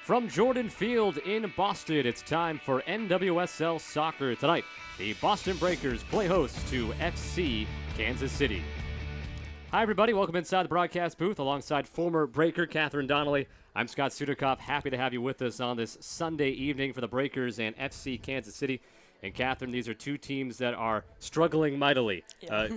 From Jordan Field in Boston, it's time for NWSL Soccer tonight. The Boston Breakers play host to FC Kansas City. Hi, everybody. Welcome inside the broadcast booth alongside former Breaker Catherine Donnelly. I'm Scott Sudikoff. Happy to have you with us on this Sunday evening for the Breakers and FC Kansas City. And Catherine, these are two teams that are struggling mightily.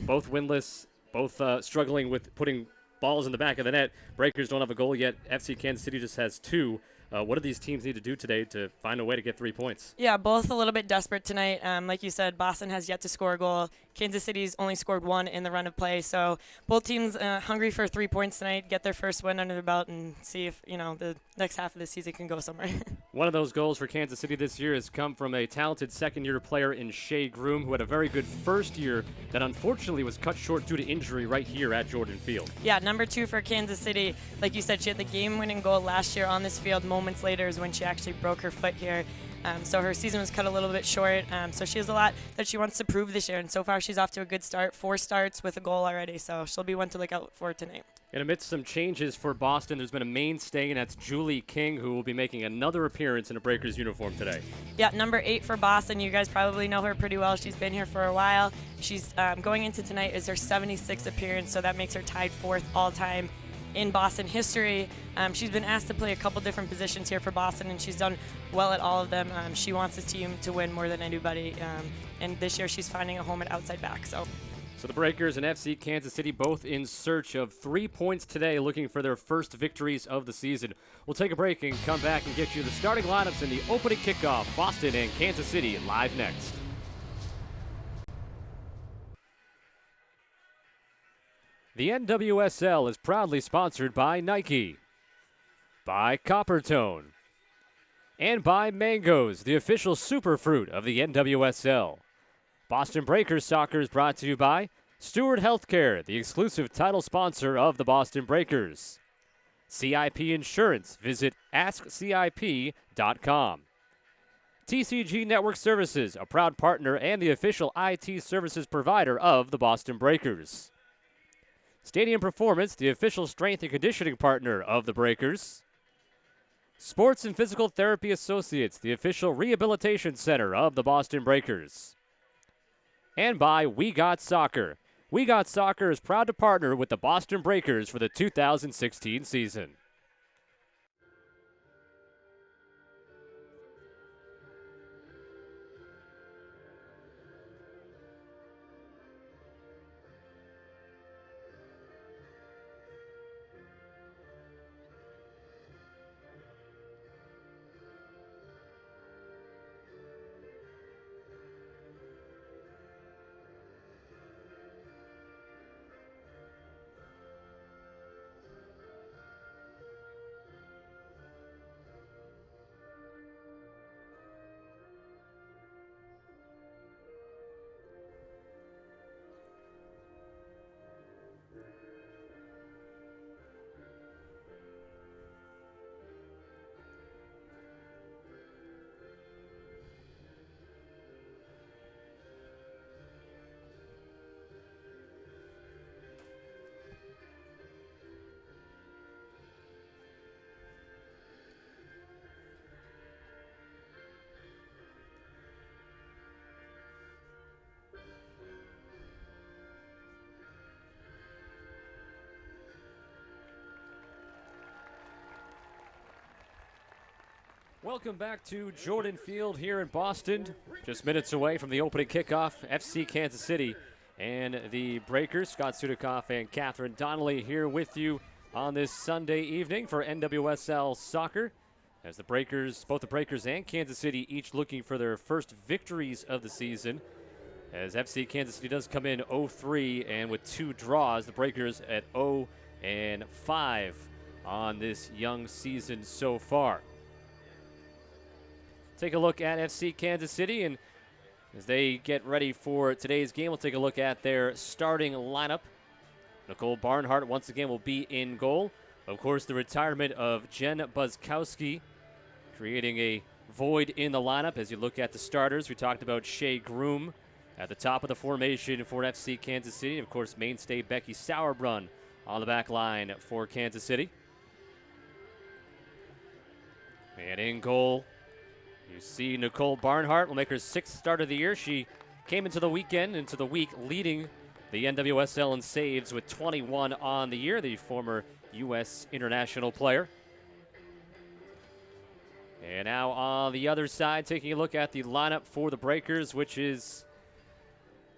Both winless, both struggling with putting balls in the back of the net. Breakers don't have a goal yet. FC Kansas City just has two. What do these teams need to do today to find a way to get 3 points? Yeah, both a little bit desperate tonight. Like you said, Boston has yet to score a goal. Kansas City's only scored one in the run of play. So both teams hungry for 3 points tonight, get their first win under their belt, and see if the next half of the season can go somewhere. One of those goals for Kansas City this year has come from a talented second-year player in Shea Groom, who had a very good first year that unfortunately was cut short due to injury right here at Jordan Field. Yeah, number 2 for Kansas City. Like you said, she had the game-winning goal last year on this field. Moments later is when she actually broke her foot here. So her season was cut a little bit short. So she has a lot that she wants to prove this year. And so far, she's off to a good start. 4 starts with a goal already. So she'll be one to look out for tonight. And amidst some changes for Boston, there's been a mainstay, and that's Julie King, who will be making another appearance in a Breakers uniform today. Yeah, number 8 for Boston. You guys probably know her pretty well. She's been here for a while. She's going into tonight is her 76th appearance, so that makes her tied 4th all-time in Boston history. She's been asked to play a couple different positions here for Boston, and she's done well at all of them. She wants this team to win more than anybody, and this year she's finding a home at outside back. So the Breakers and FC Kansas City both in search of 3 points today, looking for their first victories of the season. We'll take a break and come back and get you the starting lineups in the opening kickoff. Boston and Kansas City live next. The NWSL is proudly sponsored by Nike, by Coppertone, and by Mangoes, the official superfruit of the NWSL. Boston Breakers Soccer is brought to you by Steward Healthcare, the exclusive title sponsor of the Boston Breakers. CIP Insurance. Visit AskCIP.com. TCG Network Services, a proud partner and the official IT services provider of the Boston Breakers. Stadium Performance, the official strength and conditioning partner of the Breakers. Sports and Physical Therapy Associates, the official rehabilitation center of the Boston Breakers. And by We Got Soccer. We Got Soccer is proud to partner with the Boston Breakers for the 2016 season. Welcome back to Jordan Field here in Boston. Just minutes away from the opening kickoff, FC Kansas City and the Breakers. Scott Sudikoff and Catherine Donnelly here with you on this Sunday evening for NWSL Soccer. As the Breakers, both the Breakers and Kansas City each looking for their first victories of the season. As FC Kansas City does come in 0-3 and with 2 draws, the Breakers at 0-5 on this young season so far. Take a look at FC Kansas City, and as they get ready for today's game, we'll take a look at their starting lineup. Nicole Barnhart once again will be in goal. Of course, the retirement of Jen Buskowski creating a void in the lineup. As you look at the starters, we talked about Shea Groom at the top of the formation for FC Kansas City. Of course, mainstay Becky Sauerbrunn on the back line for Kansas City. And in goal, you see Nicole Barnhart will make her 6th start of the year. She came into the week leading the NWSL in saves with 21 on the year, the former U.S. international player. And now on the other side, taking a look at the lineup for the Breakers, which is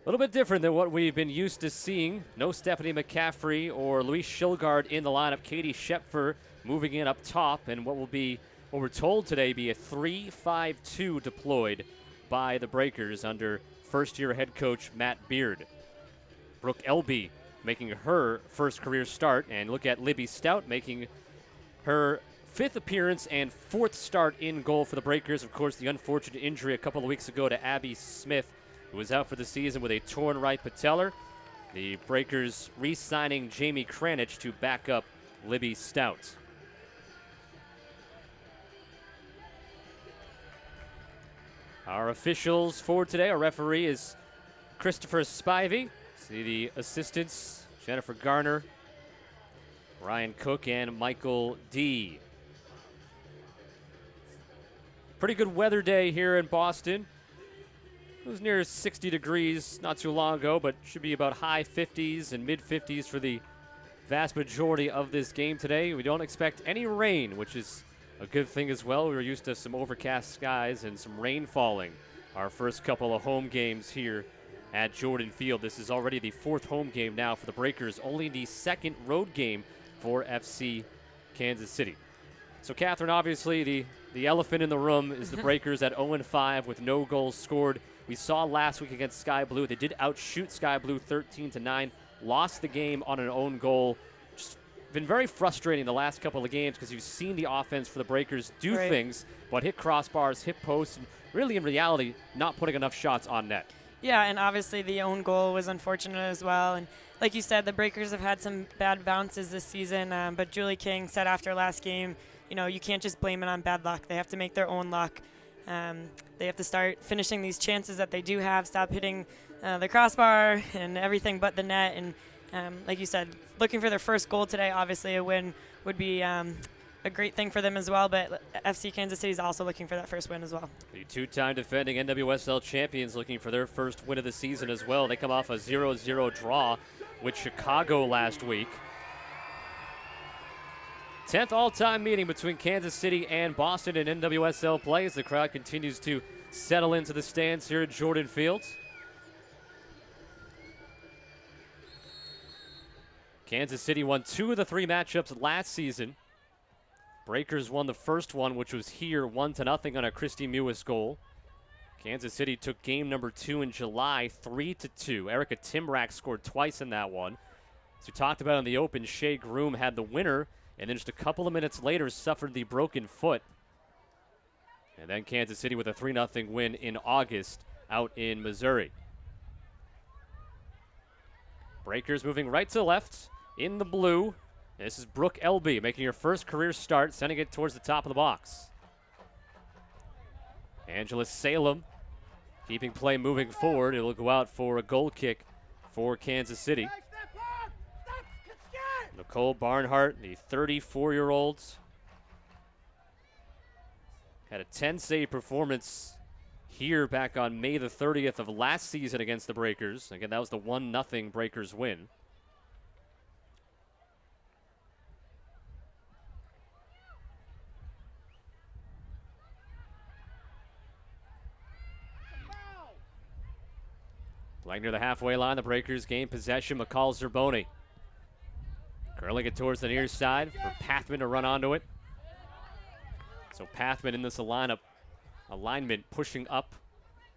a little bit different than what we've been used to seeing. No Stephanie McCaffrey or Louise Shilgard in the lineup. Katie Schepfer moving in up top, and what we're told today be a 3-5-2 deployed by the Breakers under first-year head coach Matt Beard. Brooke Elby making her first career start, and look at Libby Stout making her 5th appearance and 4th start in goal for the Breakers. Of course, the unfortunate injury a couple of weeks ago to Abby Smith, who was out for the season with a torn right patellar. The Breakers re-signing Jamie Kranich to back up Libby Stout. Our officials for today, our referee is Christopher Spivey. See the assistants, Jennifer Garner, Ryan Cook, and Michael D. Pretty good weather day here in Boston. It was near 60 degrees not too long ago, but should be about high 50s and mid 50s for the vast majority of this game today. We don't expect any rain, which is a good thing as well. We were used to some overcast skies and some rain falling our first couple of home games here at Jordan Field. This is already the 4th home game now for the Breakers, only the 2nd road game for FC Kansas City. So, Catherine, obviously the elephant in the room is the Breakers at 0-5 with no goals scored. We saw last week against Sky Blue. They did outshoot Sky Blue 13-9, lost the game on an own goal. Just been very frustrating the last couple of games because you've seen the offense for the Breakers do things, but hit crossbars, hit posts, and really in reality not putting enough shots on net. Yeah, and obviously the own goal was unfortunate as well. And like you said, the Breakers have had some bad bounces this season, but Julie King said after last game, you can't just blame it on bad luck. They have to make their own luck. They have to start finishing these chances that they do have, stop hitting the crossbar and everything but the net. And like you said, looking for their first goal today, obviously a win would be a great thing for them as well, but FC Kansas City is also looking for that first win as well. The 2-time defending NWSL champions looking for their first win of the season as well. They come off a 0-0 draw with Chicago last week. 10th all-time meeting between Kansas City and Boston in NWSL play as the crowd continues to settle into the stands here at Jordan Field. Kansas City won 2 of the 3 matchups last season. Breakers won the first one, which was here 1-0 on a Christy Mewis goal. Kansas City took game number 2 in July 3-2. Erica Timrak scored twice in that one. As we talked about in the open, Shea Groom had the winner, and then just a couple of minutes later suffered the broken foot. And then Kansas City with a 3-0 win in August out in Missouri. Breakers moving right to left in the blue. This is Brooke Elby making her first career start, sending it towards the top of the box. Angela Salem keeping play moving forward. It'll go out for a goal kick for Kansas City. Nicole Barnhart, the 34-year-old, had a 10-save performance here back on May the 30th of last season against the Breakers. Again, that was the 1-0 Breakers win. Playing near the halfway line, the Breakers gain possession. McCall Zerboni curling it towards the near side for Pathman to run onto it. So Pathman in this alignment pushing up,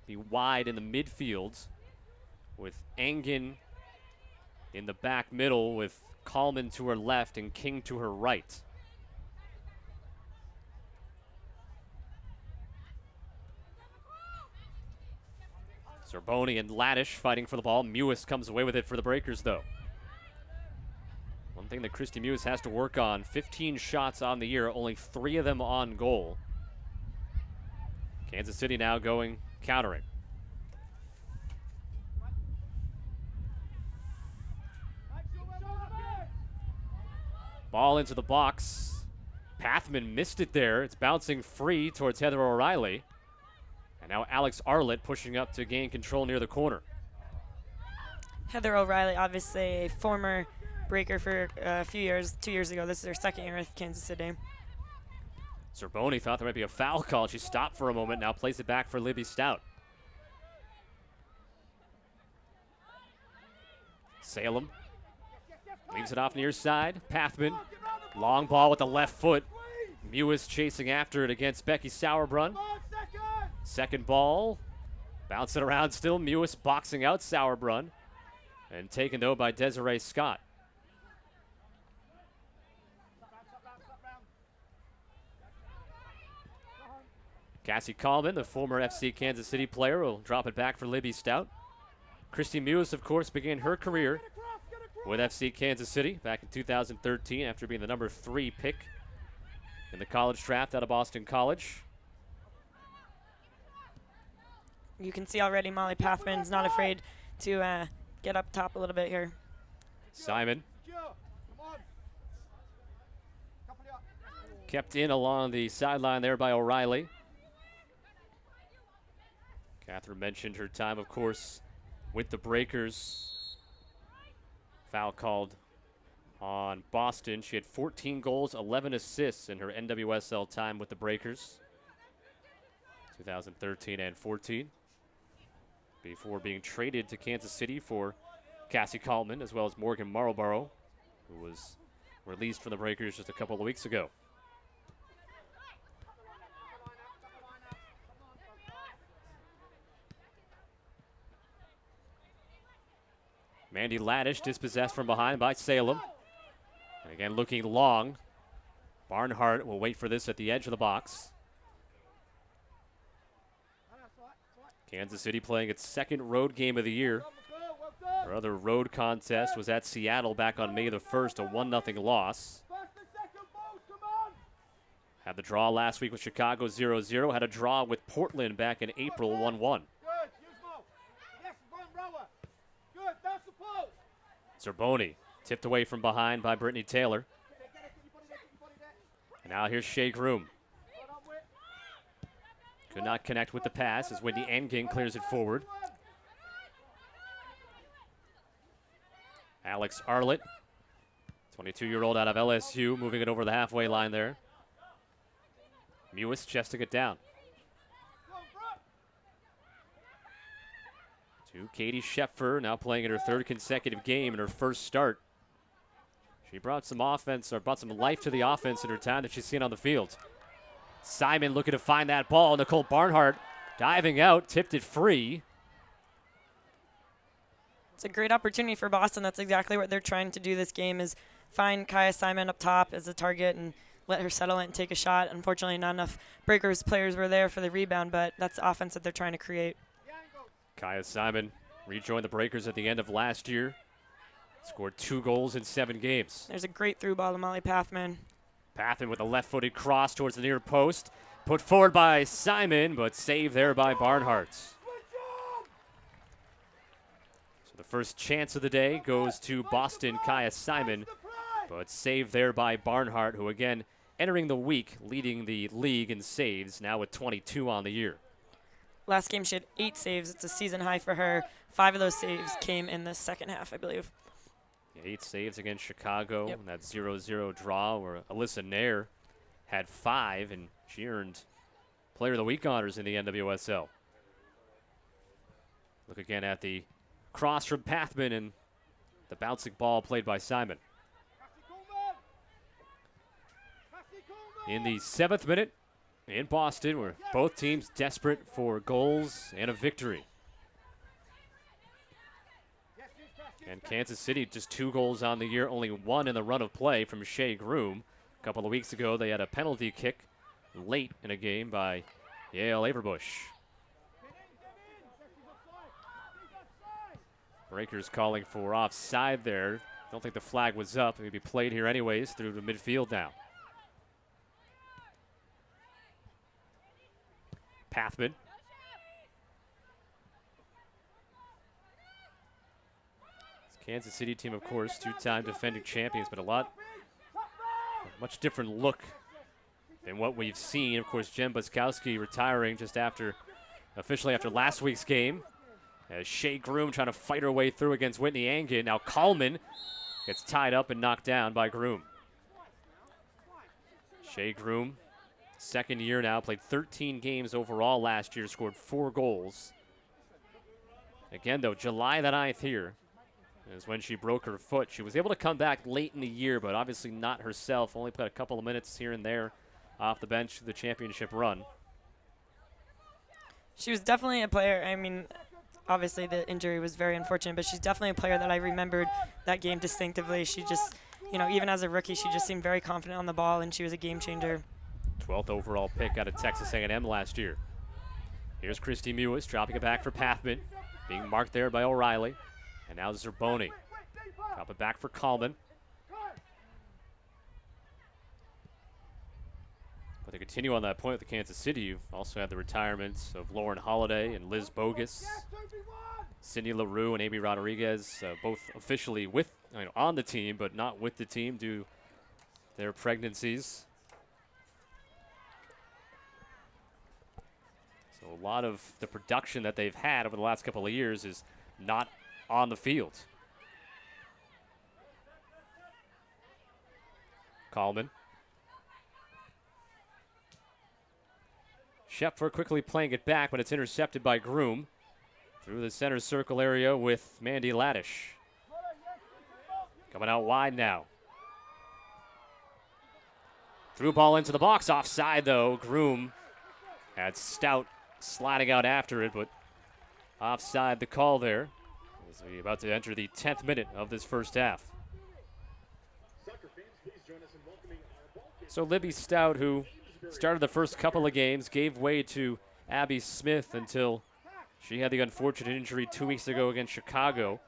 be wide in the midfield with Angen in the back middle with Kallman to her left and King to her right. Zerboni and Laddish fighting for the ball. Mewis comes away with it for the Breakers, though. One thing that Christy Mewis has to work on, 15 shots on the year, only 3 of them on goal. Kansas City now going countering. Ball into the box. Pathman missed it there. It's bouncing free towards Heather O'Reilly. And now Alex Arlett pushing up to gain control near the corner. Heather O'Reilly, obviously a former breaker for a few years, 2 years ago. This is her second year with Kansas City. Zerboni thought there might be a foul call. She stopped for a moment, now plays it back for Libby Stout. Salem leaves it off near side. Pathman, long ball with the left foot. Mewis chasing after it against Becky Sauerbrunn. Second ball, bouncing around still. Mewis boxing out Sauerbrunn. And taken, though, by Desiree Scott. Cassie Coleman, the former FC Kansas City player, will drop it back for Libby Stout. Christy Mewis, of course, began her career with FC Kansas City back in 2013 after being the number 3 pick in the college draft out of Boston College. You can see already Molly Pathman's not afraid to get up top a little bit here. Simon kept in along the sideline there by O'Reilly. Catherine mentioned her time, of course, with the Breakers. Foul called on Boston. She had 14 goals, 11 assists in her NWSL time with the Breakers, 2013 and 14. Before being traded to Kansas City for Cassie Coleman, as well as Morgan Marlborough, who was released from the Breakers just a couple of weeks ago. Mandy Laddish dispossessed from behind by Salem. And again, looking long. Barnhart will wait for this at the edge of the box. Kansas City playing its second road game of the year. Her other road contest was at Seattle back on May the 1st, a 1-0 loss. Had the draw last week with Chicago 0-0. Had a draw with Portland back in April 1-1. Zerboni tipped away from behind by Brittany Taylor. And now here's Shea Groom. Could not connect with the pass as Wendy Enging clears it forward. Alex Arlett, 22-year-old out of LSU, moving it over the halfway line there. Mewis chesting it down. To Katie Schepfer, now playing in her third consecutive game in her first start. She brought some offense, or brought some life to the offense in her time that she's seen on the field. Simon looking to find that ball. Nicole Barnhart diving out, tipped it free. It's a great opportunity for Boston. That's exactly what they're trying to do this game, is find Kaya Simon up top as a target and let her settle in and take a shot. Unfortunately, not enough Breakers players were there for the rebound, but that's the offense that they're trying to create. Kaya Simon rejoined the Breakers at the end of last year. Scored 2 goals in 7 games. There's a great through ball to Molly Pathman. Pathman with a left-footed cross towards the near post. Put forward by Simon, but saved there by Barnhart. So the first chance of the day goes to Boston, Kaya Simon, but saved there by Barnhart, who again entering the week leading the league in saves, now with 22 on the year. Last game she had 8 saves. It's a season high for her. 5 of those saves came in the second half, I believe. 8 saves against Chicago. Yep. That 0-0 draw where Alyssa Nair had 5, and she earned Player of the Week honors in the NWSL. Look again at the cross from Pathman and the bouncing ball played by Simon. In the 7th minute in Boston, where both teams desperate for goals and a victory. And Kansas City just 2 goals on the year, only 1 in the run of play from Shea Groom. A couple of weeks ago, they had a penalty kick late in a game by Yale Averbush. Breakers calling for offside there. Don't think the flag was up. It would be played here anyways through the midfield now. Pathman. Kansas City team, of course, 2-time defending champions, but a much different look than what we've seen. Of course, Jen Buskowski retiring just officially after last week's game. As Shea Groom trying to fight her way through against Whitney Angen. Now Kallman gets tied up and knocked down by Groom. Shea Groom, second year now, played 13 games overall last year, scored 4 goals. Again, though, July the 9th here is when she broke her foot. She was able to come back late in the year, but obviously not herself. Only played a couple of minutes here and there off the bench through the championship run. She was definitely a player. I mean, obviously the injury was very unfortunate, but she's definitely a player that I remembered that game distinctively. She just, even as a rookie, she just seemed very confident on the ball, and she was a game changer. 12th overall pick out of Texas A&M last year. Here's Christy Mewis dropping it back for Pathman, being marked there by O'Reilly. And now Zerboni. Drop it back for Kallman. But to continue on that point with the Kansas City, you've also had the retirements of Lauren Holiday and Liz Bogus. Cindy LaRue and Amy Rodriguez, both officially on the team, but not with the team due to their pregnancies. So a lot of the production that they've had over the last couple of years is not on the field. Kallman. Schepfer quickly playing it back, but it's intercepted by Groom. Through the center circle area with Mandy Laddish. Coming out wide now. Through ball into the box, offside though. Groom had Stout sliding out after it, but offside the call there. As we're about to enter the 10th minute of this first half. So Libby Stout, who started the first couple of games, gave way to Abby Smith until she had the unfortunate injury 2 weeks ago against Chicago.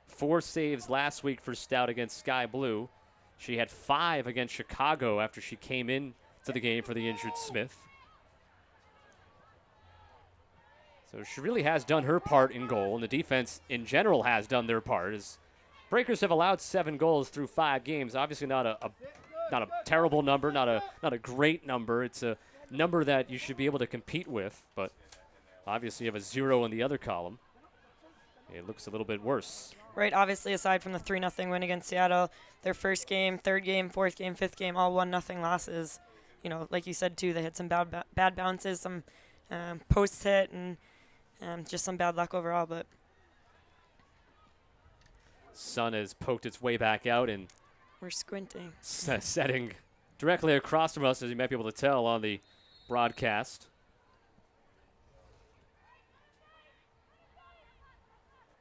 4 saves last week for Stout against Sky Blue. She had 5 against Chicago after she came in to the game for the injured Smith. So she really has done her part in goal, and the defense in general has done their part. As Breakers have allowed 7 goals through 5 games. Obviously not a terrible number, not a great number. It's a number that you should be able to compete with, but obviously you have a 0 in the other column. It looks a little bit worse. Right, obviously aside from the 3-0 win against Seattle, their first game, third game, fourth game, fifth game, all 1-0 losses. Like you said too, they had some bad bounces, some posts hit, and just some bad luck overall. But Sun has poked its way back out and we're squinting. Setting directly across from us, as you might be able to tell on the broadcast.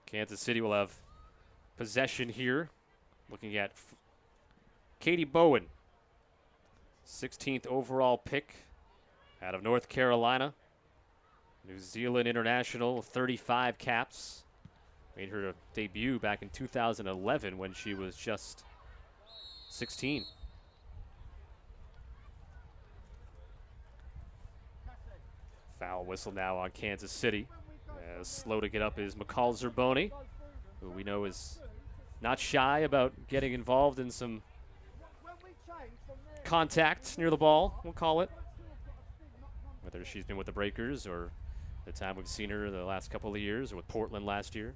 Kansas City will have possession here. Looking at Katie Bowen, 16th overall pick out of North Carolina. New Zealand international, 35 caps. Made her debut back in 2011 when she was just 16. Foul whistle now on Kansas City. Slow to get up is McCall Zerboni, who we know is not shy about getting involved in some contact near the ball, we'll call it. Whether she's been with the Breakers or the time we've seen her the last couple of years, or with Portland last year.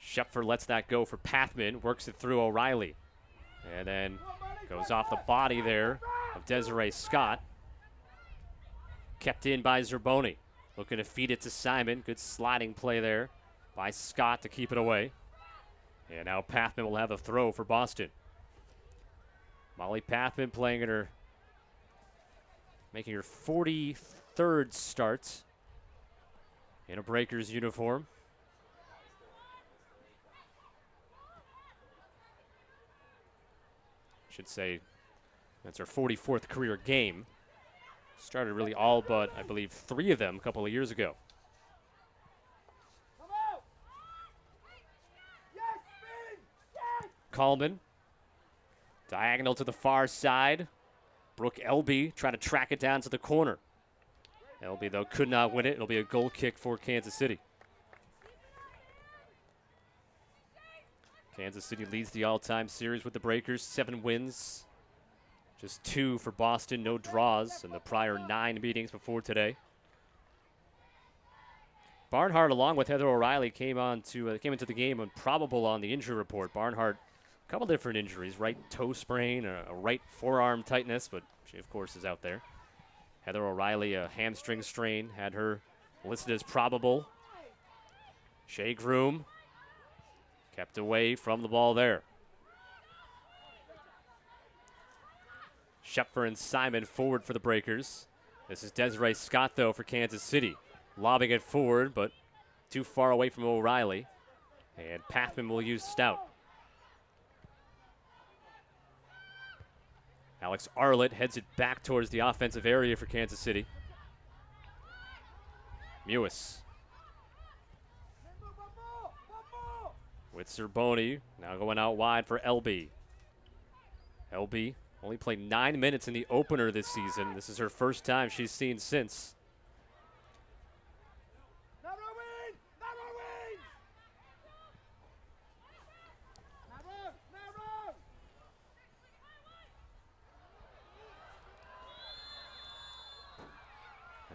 Schepfer lets that go for Pathman, works it through O'Reilly, and then goes off the body there of Desiree Scott. Kept in by Zerboni, looking to feed it to Simon. Good sliding play there by Scott to keep it away. And now Pathman will have a throw for Boston. Molly Pathman playing making her 43rd start in a Breakers uniform. Should say that's her 44th career game. Started really all but, I believe, 3 of them a couple of years ago. Kallman, diagonal to the far side. Brooke Elby trying to track it down to the corner. LB, though, could not win it. It'll be a goal kick for Kansas City. Kansas City leads the all-time series with the Breakers, 7 wins. Just 2 for Boston, no draws in the prior 9 meetings before today. Barnhart, along with Heather O'Reilly, came into the game probable on the injury report. Barnhart, a couple different injuries, right toe sprain, a right forearm tightness, but she, of course, is out there. Heather O'Reilly, a hamstring strain, had her listed as probable. Shea Groom kept away from the ball there. Schepfer and Simon forward for the Breakers. This is Desiree Scott, though, for Kansas City. Lobbing it forward, but too far away from O'Reilly. And Pathman will use Stout. Alex Arlett heads it back towards the offensive area for Kansas City. Mewis. With Zerboni, now going out wide for LB. LB only played 9 minutes in the opener this season. This is her first time she's seen since.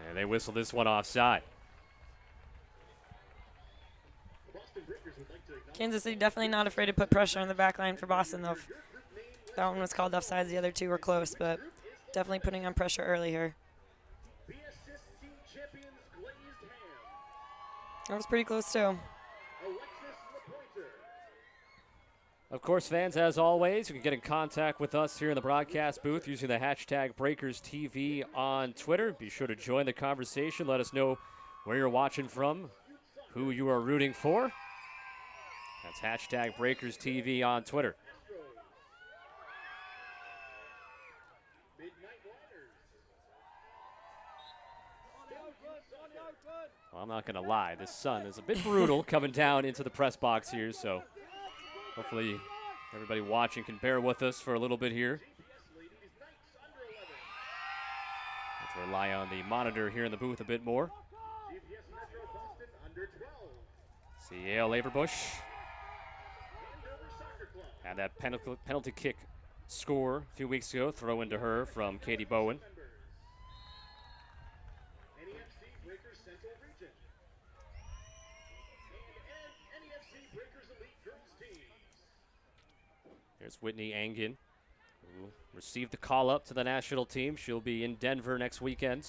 And they whistle this one offside. Kansas City definitely not afraid to put pressure on the back line for Boston, though. That one was called offsides. The other 2 were close, but definitely putting on pressure early here. That was pretty close, too. Of course, fans, as always, you can get in contact with us here in the broadcast booth using the hashtag BreakersTV on Twitter. Be sure to join the conversation. Let us know where you're watching from, who you are rooting for. That's hashtag BreakersTV on Twitter. Well, I'm not going to lie. This sun is a bit brutal coming down into the press box here, so hopefully everybody watching can bear with us for a little bit here. Let's rely on the monitor here in the booth a bit more. See Yale Averbush. Had that penalty kick score a few weeks ago, throw into her from Katie Bowen. Here's Whitney Angen, who received the call up to the national team. She'll be in Denver next weekend.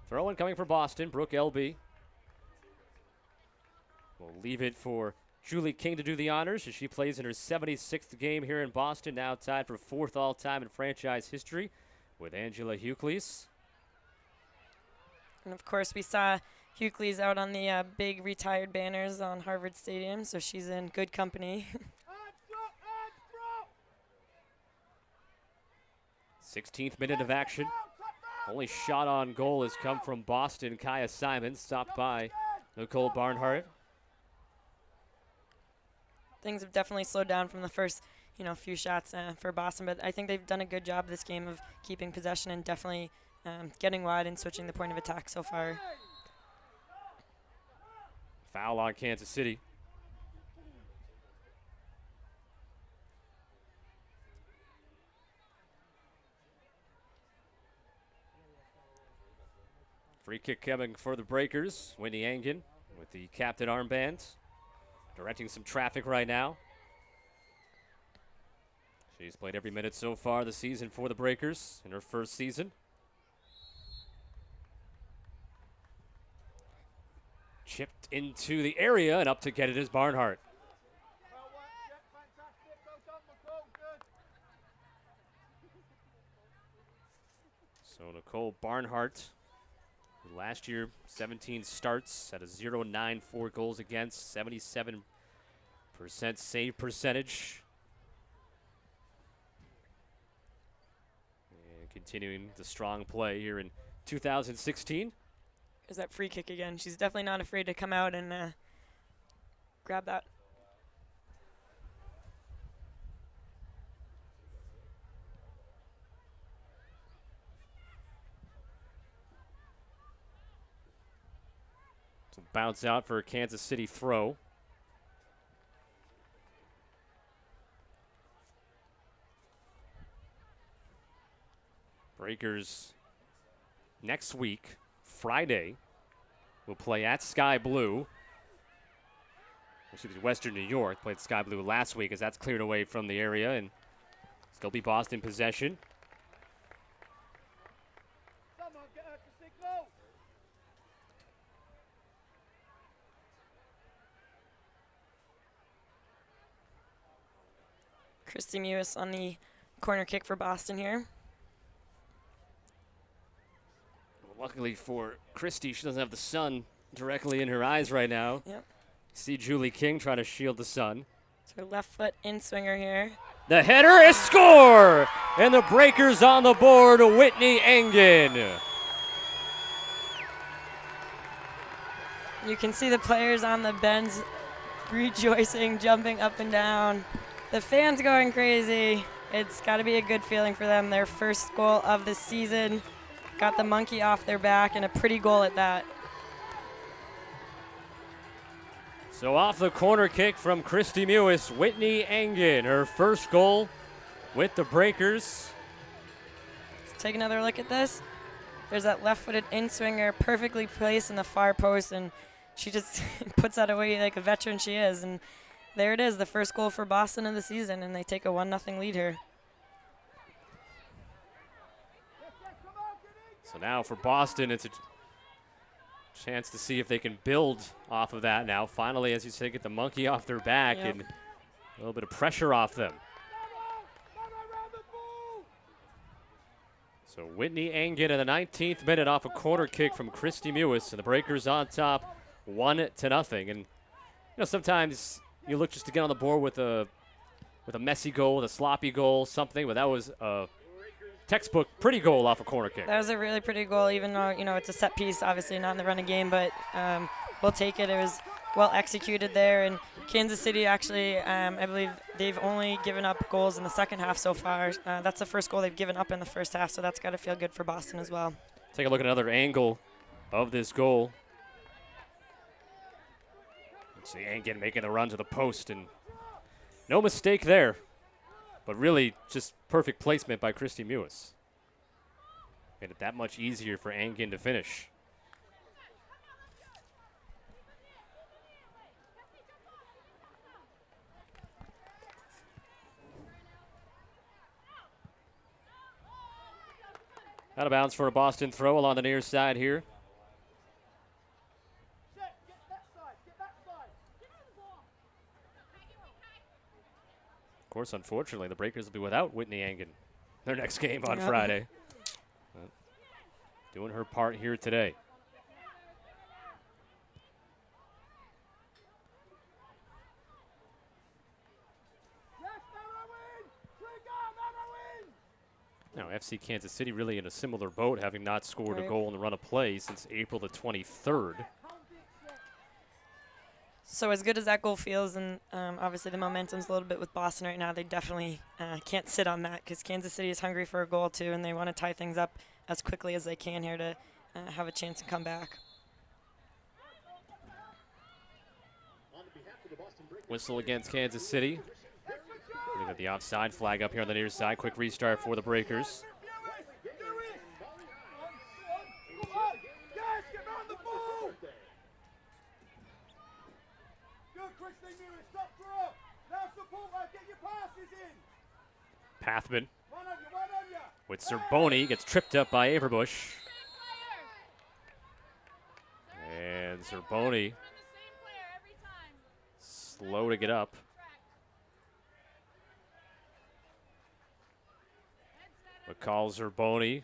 Throw-in coming for Boston. Brooke Elby will leave it for Julie King to do the honors as she plays in her 76th game here in Boston, now tied for 4th all-time in franchise history with Angela Hucles. And, of course, we saw Hucles out on the big retired banners on Harvard Stadium, so she's in good company. 16th minute of action. Only shot on goal has come from Boston. Kaya Simon stopped by Nicole Barnhart. Things have definitely slowed down from the first, few shots for Boston, but I think they've done a good job this game of keeping possession and definitely getting wide and switching the point of attack so far. Foul on Kansas City. Free kick coming for the Breakers. Whitney Angen with the captain armband, directing some traffic right now. She's played every minute so far this season for the Breakers in her first season. Chipped into the area, and up to get it is Barnhart. So Nicole Barnhart, who last year 17 starts, had a 0.94 goals against, 77% save percentage. And continuing the strong play here in 2016. There's that free kick again. She's definitely not afraid to come out and grab that. So bounce out for a Kansas City throw. Breakers next week, Friday, will play at Sky Blue. Excuse me, Western New York played Sky Blue last week as that's cleared away from the area, and still be Boston possession. Christy Mewis on the corner kick for Boston here. Luckily for Christy, she doesn't have the sun directly in her eyes right now. Yep. See Julie King trying to shield the sun. It's her left foot in swinger here. The header is score! And the Breakers on the board, Whitney Engen. You can see the players on the bench rejoicing, jumping up and down. The fans going crazy. It's got to be a good feeling for them. Their first goal of the season. Got the monkey off their back, and a pretty goal at that. So off the corner kick from Christy Mewis, Whitney Engen, her first goal with the Breakers. Let's take another look at this. There's that left-footed in-swinger perfectly placed in the far post, and she just puts that away like a veteran she is. And there it is, the first goal for Boston of the season, and they take a 1-0 lead here. So now for Boston, it's a chance to see if they can build off of that now. Finally, as you say, get the monkey off their back and a little bit of pressure off them. So Whitney Engen in the 19th minute off a corner kick from Christy Mewis, and the Breakers on top 1-0. And sometimes you look just to get on the board with a messy goal, with a sloppy goal, something, but that was a textbook pretty goal off a corner kick. That was a really pretty goal, even though, it's a set piece, obviously not in the running game, but we'll take it. It was well executed there. And Kansas City actually, I believe they've only given up goals in the second half so far. That's the first goal they've given up in the first half, so that's got to feel good for Boston as well. Take a look at another angle of this goal. Let's see Engen making the run to the post, and no mistake there. But really, just perfect placement by Christy Mewis. Made it that much easier for Engen to finish. Out of bounds for a Boston throw along the near side here. Of course, unfortunately, the Breakers will be without Whitney Engen their next game on Friday. Doing her part here today. Now, FC Kansas City really in a similar boat, having not scored a goal in the run of play since April the 23rd. So as good as that goal feels, and obviously the momentum's a little bit with Boston right now, they definitely can't sit on that because Kansas City is hungry for a goal too, and they want to tie things up as quickly as they can here to have a chance to come back. Whistle against Kansas City. We got the offside flag up here on the near side. Quick restart for the Breakers. Pathman with Zerboni, gets tripped up by Averbush. And Zerboni slow to get up. McCall Zerboni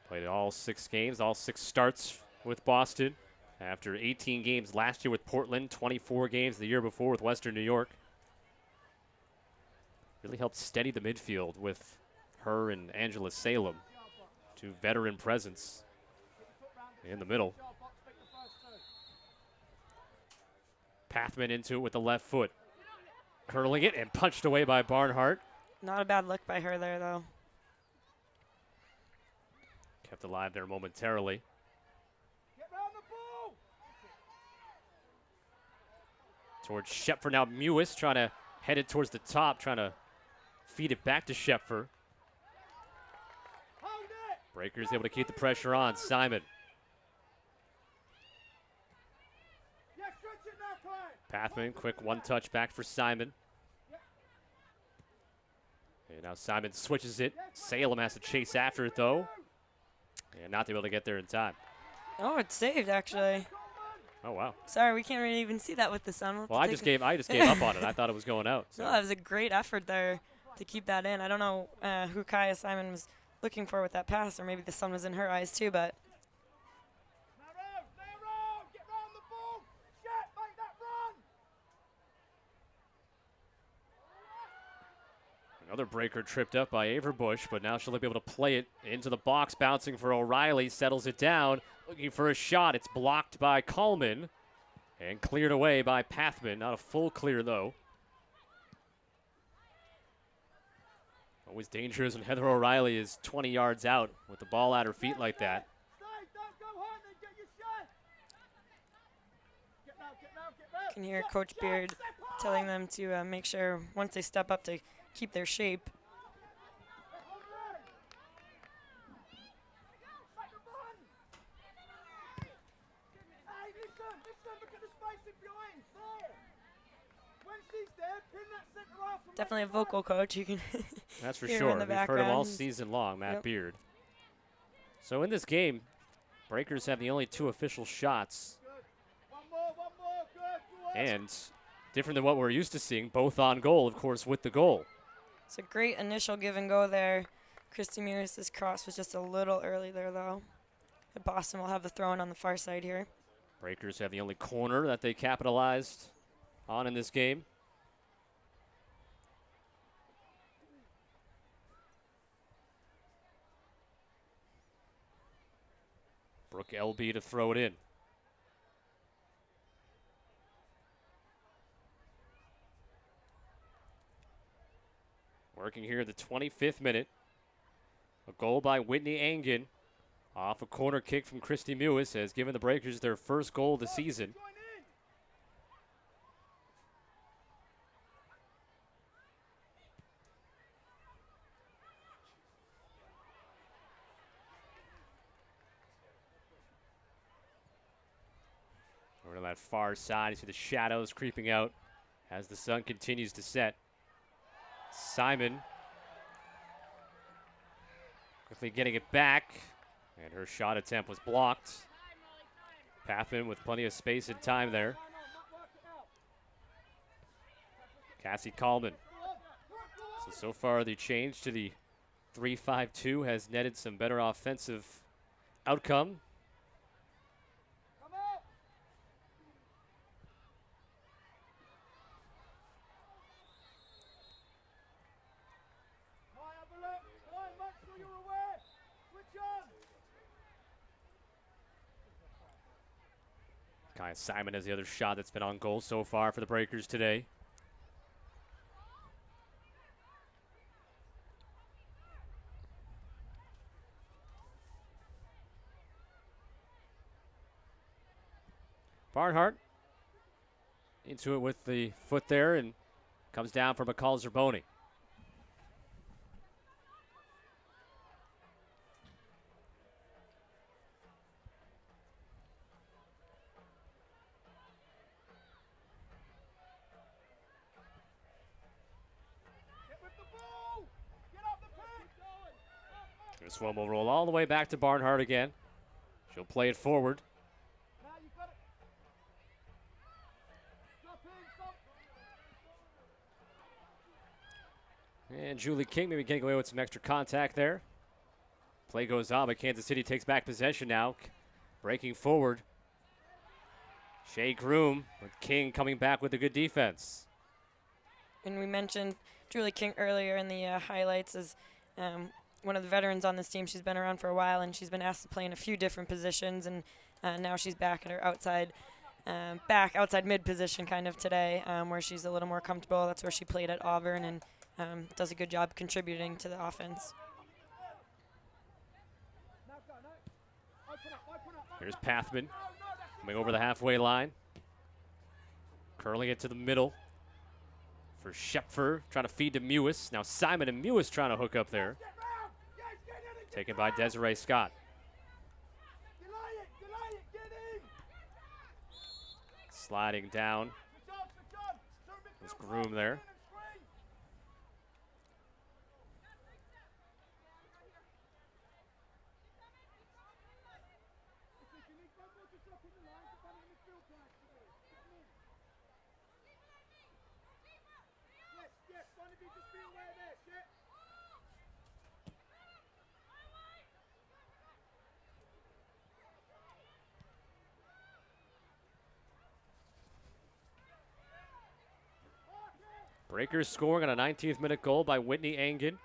played all 6 games, all 6 starts with Boston after 18 games last year with Portland, 24 games the year before with Western New York. Really helped steady the midfield with her and Angela Salem. Two veteran presence in the middle. Pathman into it with the left foot. Curling it and punched away by Barnhart. Not a bad look by her there, though. Kept alive there momentarily. Towards Shepfer now. Mewis trying to head it towards the top, trying to feed it back to Shepfer. Breakers able to keep the pressure on. Simon. Pathman, quick one touch back for Simon. And now Simon switches it. Salem has to chase after it though. And not able to get there in time. Oh, it's saved actually. Oh wow. Sorry, we can't really even see that with the sun. Well, I just gave up on it. I thought it was going out. So. No, that was a great effort there to keep that in. I don't know who Kaya Simon was looking for with that pass, or maybe the sun was in her eyes too, but another breaker tripped up by Averbush, but now she'll be able to play it into the box, bouncing for O'Reilly, settles it down, looking for a shot. It's blocked by Coleman and cleared away by Pathman. Not a full clear, though. Always dangerous when Heather O'Reilly is 20 yards out with the ball at her feet like that. You can hear Coach Beard telling them to make sure once they step up to keep their shape. Definitely a vocal coach. You can That's for hear sure. in the We've heard him all background. season long, Matt Yep. Beard. So in this game, Breakers have the only 2 official shots. And different than what we're used to seeing, both on goal, of course, with the goal. It's a great initial give and go there. Christy Mewis' cross was just a little early there, though. But Boston will have the throw in on the far side here. Breakers have the only corner that they capitalized on in this game. Brooke Elby to throw it in. Working here at the 25th minute. A goal by Whitney Angen off a corner kick from Christy Mewis has given the Breakers their first goal of the season. Over to that far side, you see the shadows creeping out as the sun continues to set. Simon quickly getting it back, and her shot attempt was blocked. Pathman with plenty of space and time there. Cassie Coleman. So far the change to the 3-5-2 has netted some better offensive outcome. Kaya Simon has the other shot that's been on goal so far for the Breakers today. Barnhart into it with the foot there and comes down for McCall Zerboni. This one will roll all the way back to Barnhart again. She'll play it forward. And Julie King maybe getting away with some extra contact there. Play goes on, but Kansas City takes back possession now. Breaking forward. Shea Groom, with King coming back with a good defense. And we mentioned Julie King earlier in the highlights as one of the veterans on this team. She's been around for a while, and she's been asked to play in a few different positions, and now she's back at her outside mid position kind of today, where she's a little more comfortable. That's where she played at Auburn, and does a good job contributing to the offense. Here's Pathman coming over the halfway line. Curling it to the middle for Schepfer, trying to feed to Mewis. Now Simon and Mewis trying to hook up there. Taken by Desiree Scott. Sliding down. There's Groom there. Breakers scoring on a 19th minute goal by Whitney Angen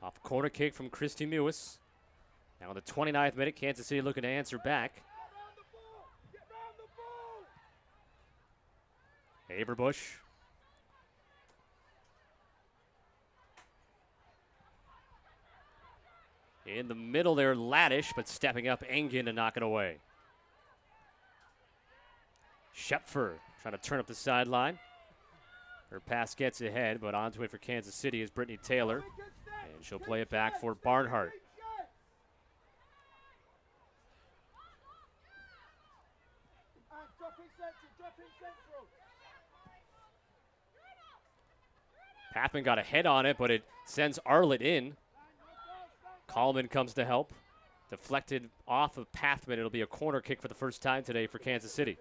off a corner kick from Christy Mewis. Now in the 29th minute, Kansas City looking to answer back. Aberbush. In the middle there, Laddish, but stepping up Angen to knock it away. Schepfer trying to turn up the sideline. Her pass gets ahead, but onto it for Kansas City is Brittany Taylor. And she'll play it back for Barnhart. Pathman got a head on it, but it sends Arlett in. Coleman comes to help. Deflected off of Pathman. It'll be a corner kick for the first time today for Kansas City.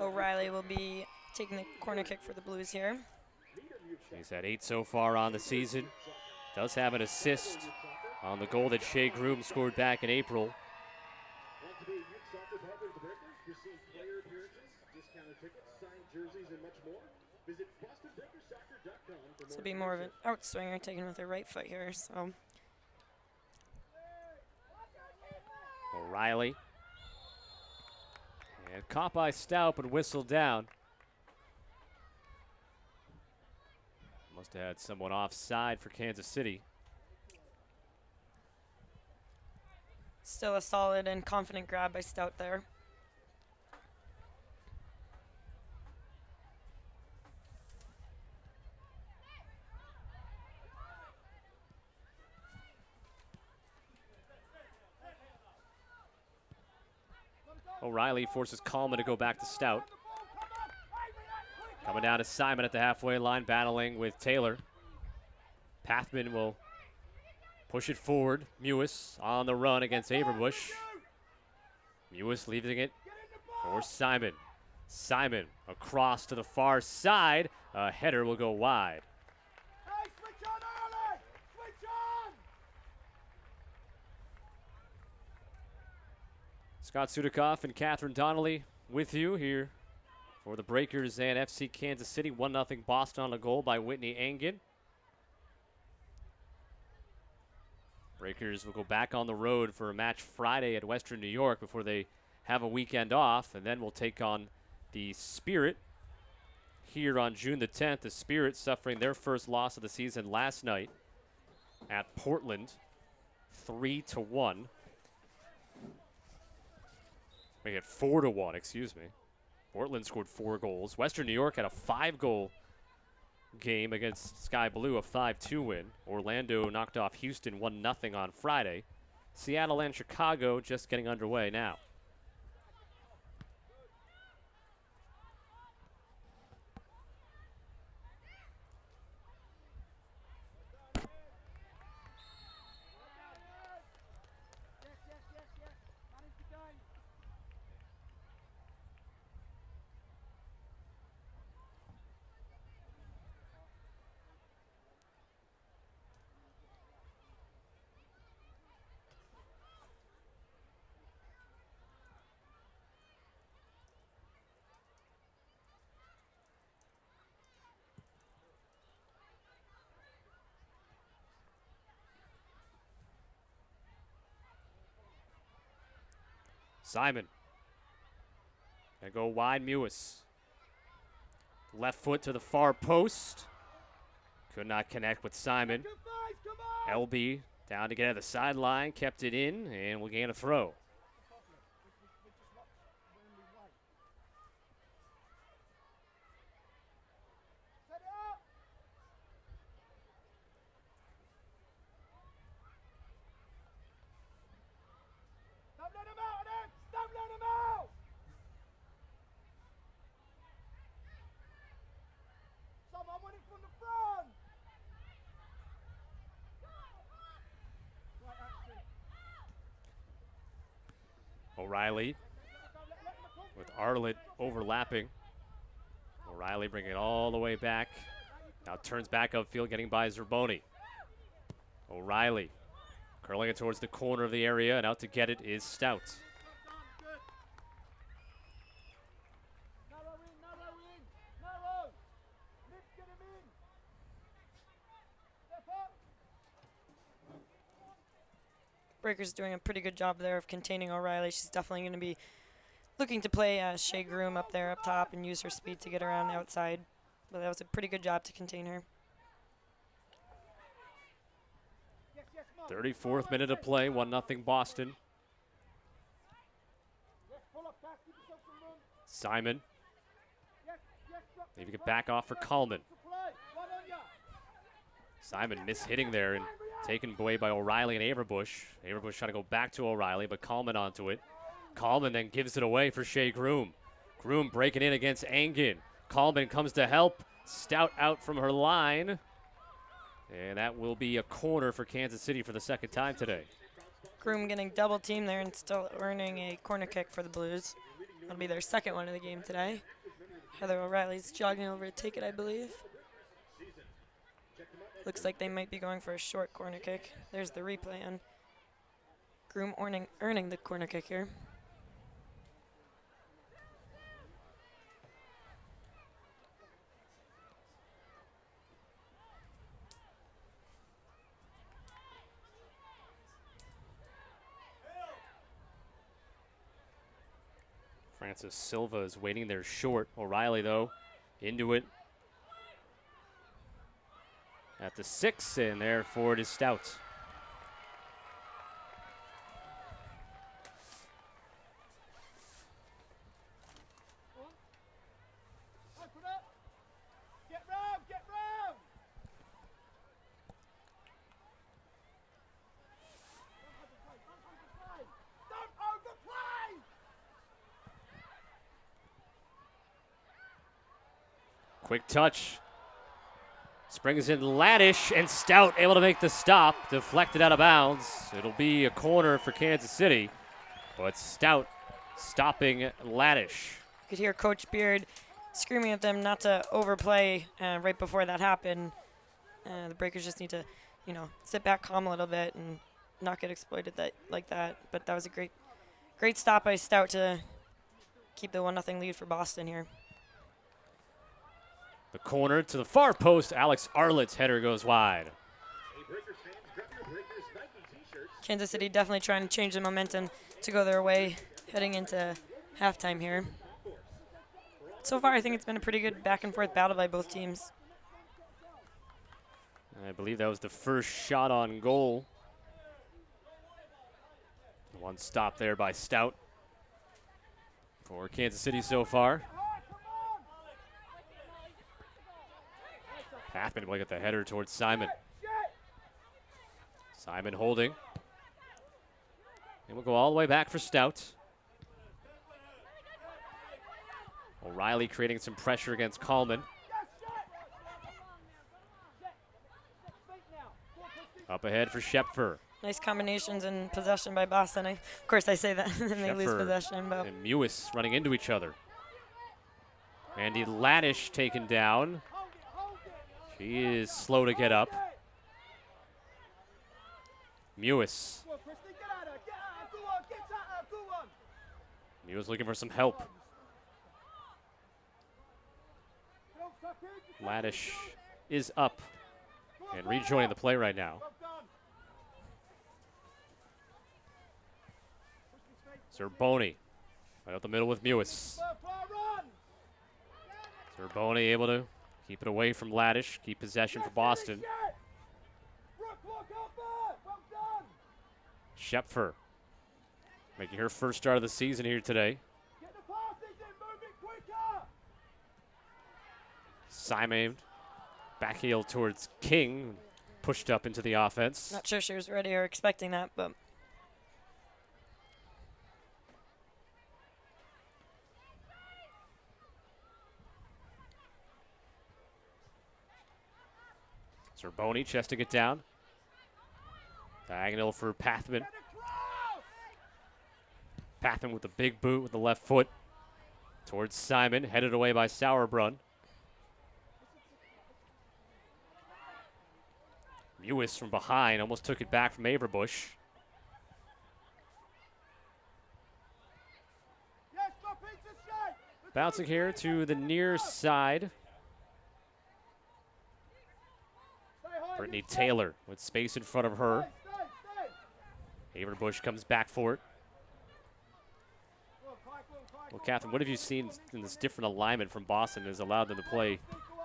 O'Reilly will be taking the corner kick for the Blues here. She's had 8 so far on the season. Does have an assist on the goal that Shea Groom scored back in April. This will be more of an outswinger taken with her right foot here. So O'Reilly. And caught by Stout, but whistled down. Must have had someone offside for Kansas City. still a solid and confident grab by Stout there. O'Reilly forces Coleman to go back to Stout. Coming down to Simon at the halfway line, battling with Taylor. Pathman will push it forward. Mewis on the run against Aberbush. Mewis leaving it for Simon. Simon across to the far side. A header will go wide. Hey, switch on early! Switch on! Scott Sudikoff and Catherine Donnelly with you here for the Breakers and FC Kansas City. 1-0 Boston on a goal by Whitney Angen. Breakers will go back on the road for a match Friday at Western New York before they have a weekend off, and then we'll take on the Spirit here on June the 10th. The Spirit suffering their first loss of the season last night at Portland, 3-1. We had 4-1, excuse me. Portland scored 4 goals. Western New York had a 5-goal game against Sky Blue, a 5-2 win. Orlando knocked off Houston 1-0 on Friday. Seattle and Chicago just getting underway now. Simon. Gonna go wide, Mewis. Left foot to the far post. Could not connect with Simon. Good fight, come on! LB down to get at the sideline, kept it in, and will gain a throw. Set it up! Don't let him out, Alex! Don't let him out! Someone win it from the front! Right, Axel. O'Reilly with Arlett overlapping. O'Reilly bringing it all the way back. Now turns back upfield, getting by Zerboni. O'Reilly curling it towards the corner of the area, and out to get it is Stout. Narrow in, narrow in, narrow! Lift, get him in! Step up! Breakers doing a pretty good job there of containing O'Reilly. She's definitely going to be looking to play Shea Groom up there up top and use her speed to get around the outside. But that was a pretty good job to contain her. Yes, yes, Mark. 34th minute of play, 1-0 Boston. Yes, pull up, Cass, give yourself some room. Simon, Yes, yes, drop maybe the get back off for front. Coleman. To play. Right on ya. Simon mishitting there and taken away by O'Reilly and Averbush. Averbush trying to go back to O'Reilly, but Coleman onto it. Coleman then gives it away for Shea Groom. Groom breaking in against Angen. Coleman comes to help. Stout out from her line. And that will be a corner for Kansas City for the second time today. Groom getting double teamed there and still earning a corner kick for the Blues. That'll be their second one of the game today. Heather O'Reilly's jogging over to take it, I believe. Looks like they might be going for a short corner kick. There's the replay on Groom earning the corner kick here. Francis Silva is waiting there short. O'Reilly, though, into it at the 6, and there forward is Stout. Open up. Get round, get round. Don't overplay. Quick touch. Springs in Laddish, and Stout able to make the stop. Deflected out of bounds. It'll be a corner for Kansas City, but Stout stopping Laddish. You could hear Coach Beard screaming at them not to overplay right before that happened. The Breakers just need to, sit back calm a little bit and not get exploited like that. But that was a great stop by Stout to keep the 1-0 lead for Boston here. The corner to the far post. Alex Arlett's header goes wide. Kansas City definitely trying to change the momentum to go their way heading into halftime here. So far, I think it's been a pretty good back-and-forth battle by both teams. I believe that was the first shot on goal. One stop there by Stout for Kansas City so far. Pathman will get the header towards Simon. Simon holding. And we'll go all the way back for Stout. O'Reilly creating some pressure against Coleman. Up ahead for Shepfer. Nice combinations and possession by Boston. Of course, I say that, and then they lose Shepfer possession. But and Mewis running into each other. Andy Laddish taken down. She is slow to get up. Mewis. Mewis looking for some help. Laddish is up and rejoining the play right now. Zerboni right up the middle with Mewis. Zerboni able to keep it away from Laddish, keep possession for Boston. Schepfer making her first start of the season here today. Simon back heel towards King, pushed up into the offense. Not sure she was ready or expecting that, but Zerboni chesting it down. Diagonal for Pathman. Pathman with the big boot with the left foot towards Simon, headed away by Sauerbrunn. Mewis from behind almost took it back from Averbush. Bouncing here to the near side. Brittany Taylor with space in front of her. Averbush comes back for it. Well, Catherine, what have you seen in this different alignment from Boston has allowed them to play,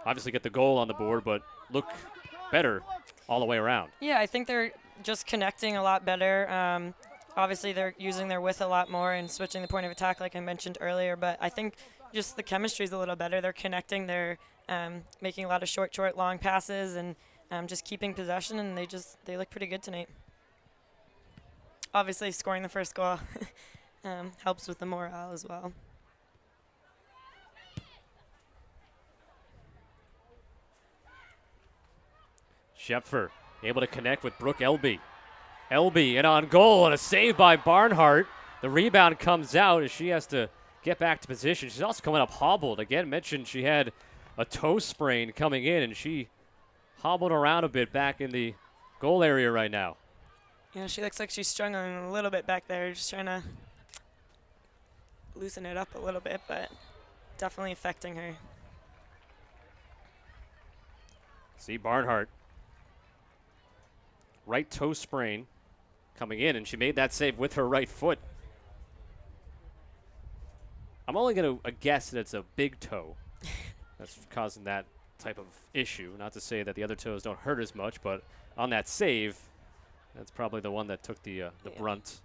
obviously get the goal on the board, but look better all the way around? yeah, I think they're just connecting a lot better. Obviously, they're using their width a lot more and switching the point of attack, like I mentioned earlier. But I think just the chemistry is a little better. They're connecting. They're making a lot of short, long passes and just keeping possession, and they look pretty good tonight. Obviously, scoring the first goal helps with the morale as well. Schepfer able to connect with Brooke Elby. Elby in on goal and a save by Barnhart. The rebound comes out as she has to get back to position. She's also coming up hobbled. Again, mentioned she had a toe sprain coming in, and she hobbled around a bit back in the goal area right now. Yeah, she looks like she's struggling a little bit back there, just trying to loosen it up a little bit, but definitely affecting her. See Barnhart. Right toe sprain coming in, and she made that save with her right foot. I'm only going to guess that it's a big toe that's causing that type of issue. Not to say that the other toes don't hurt as much, but on that save, that's probably the one that took the brunt.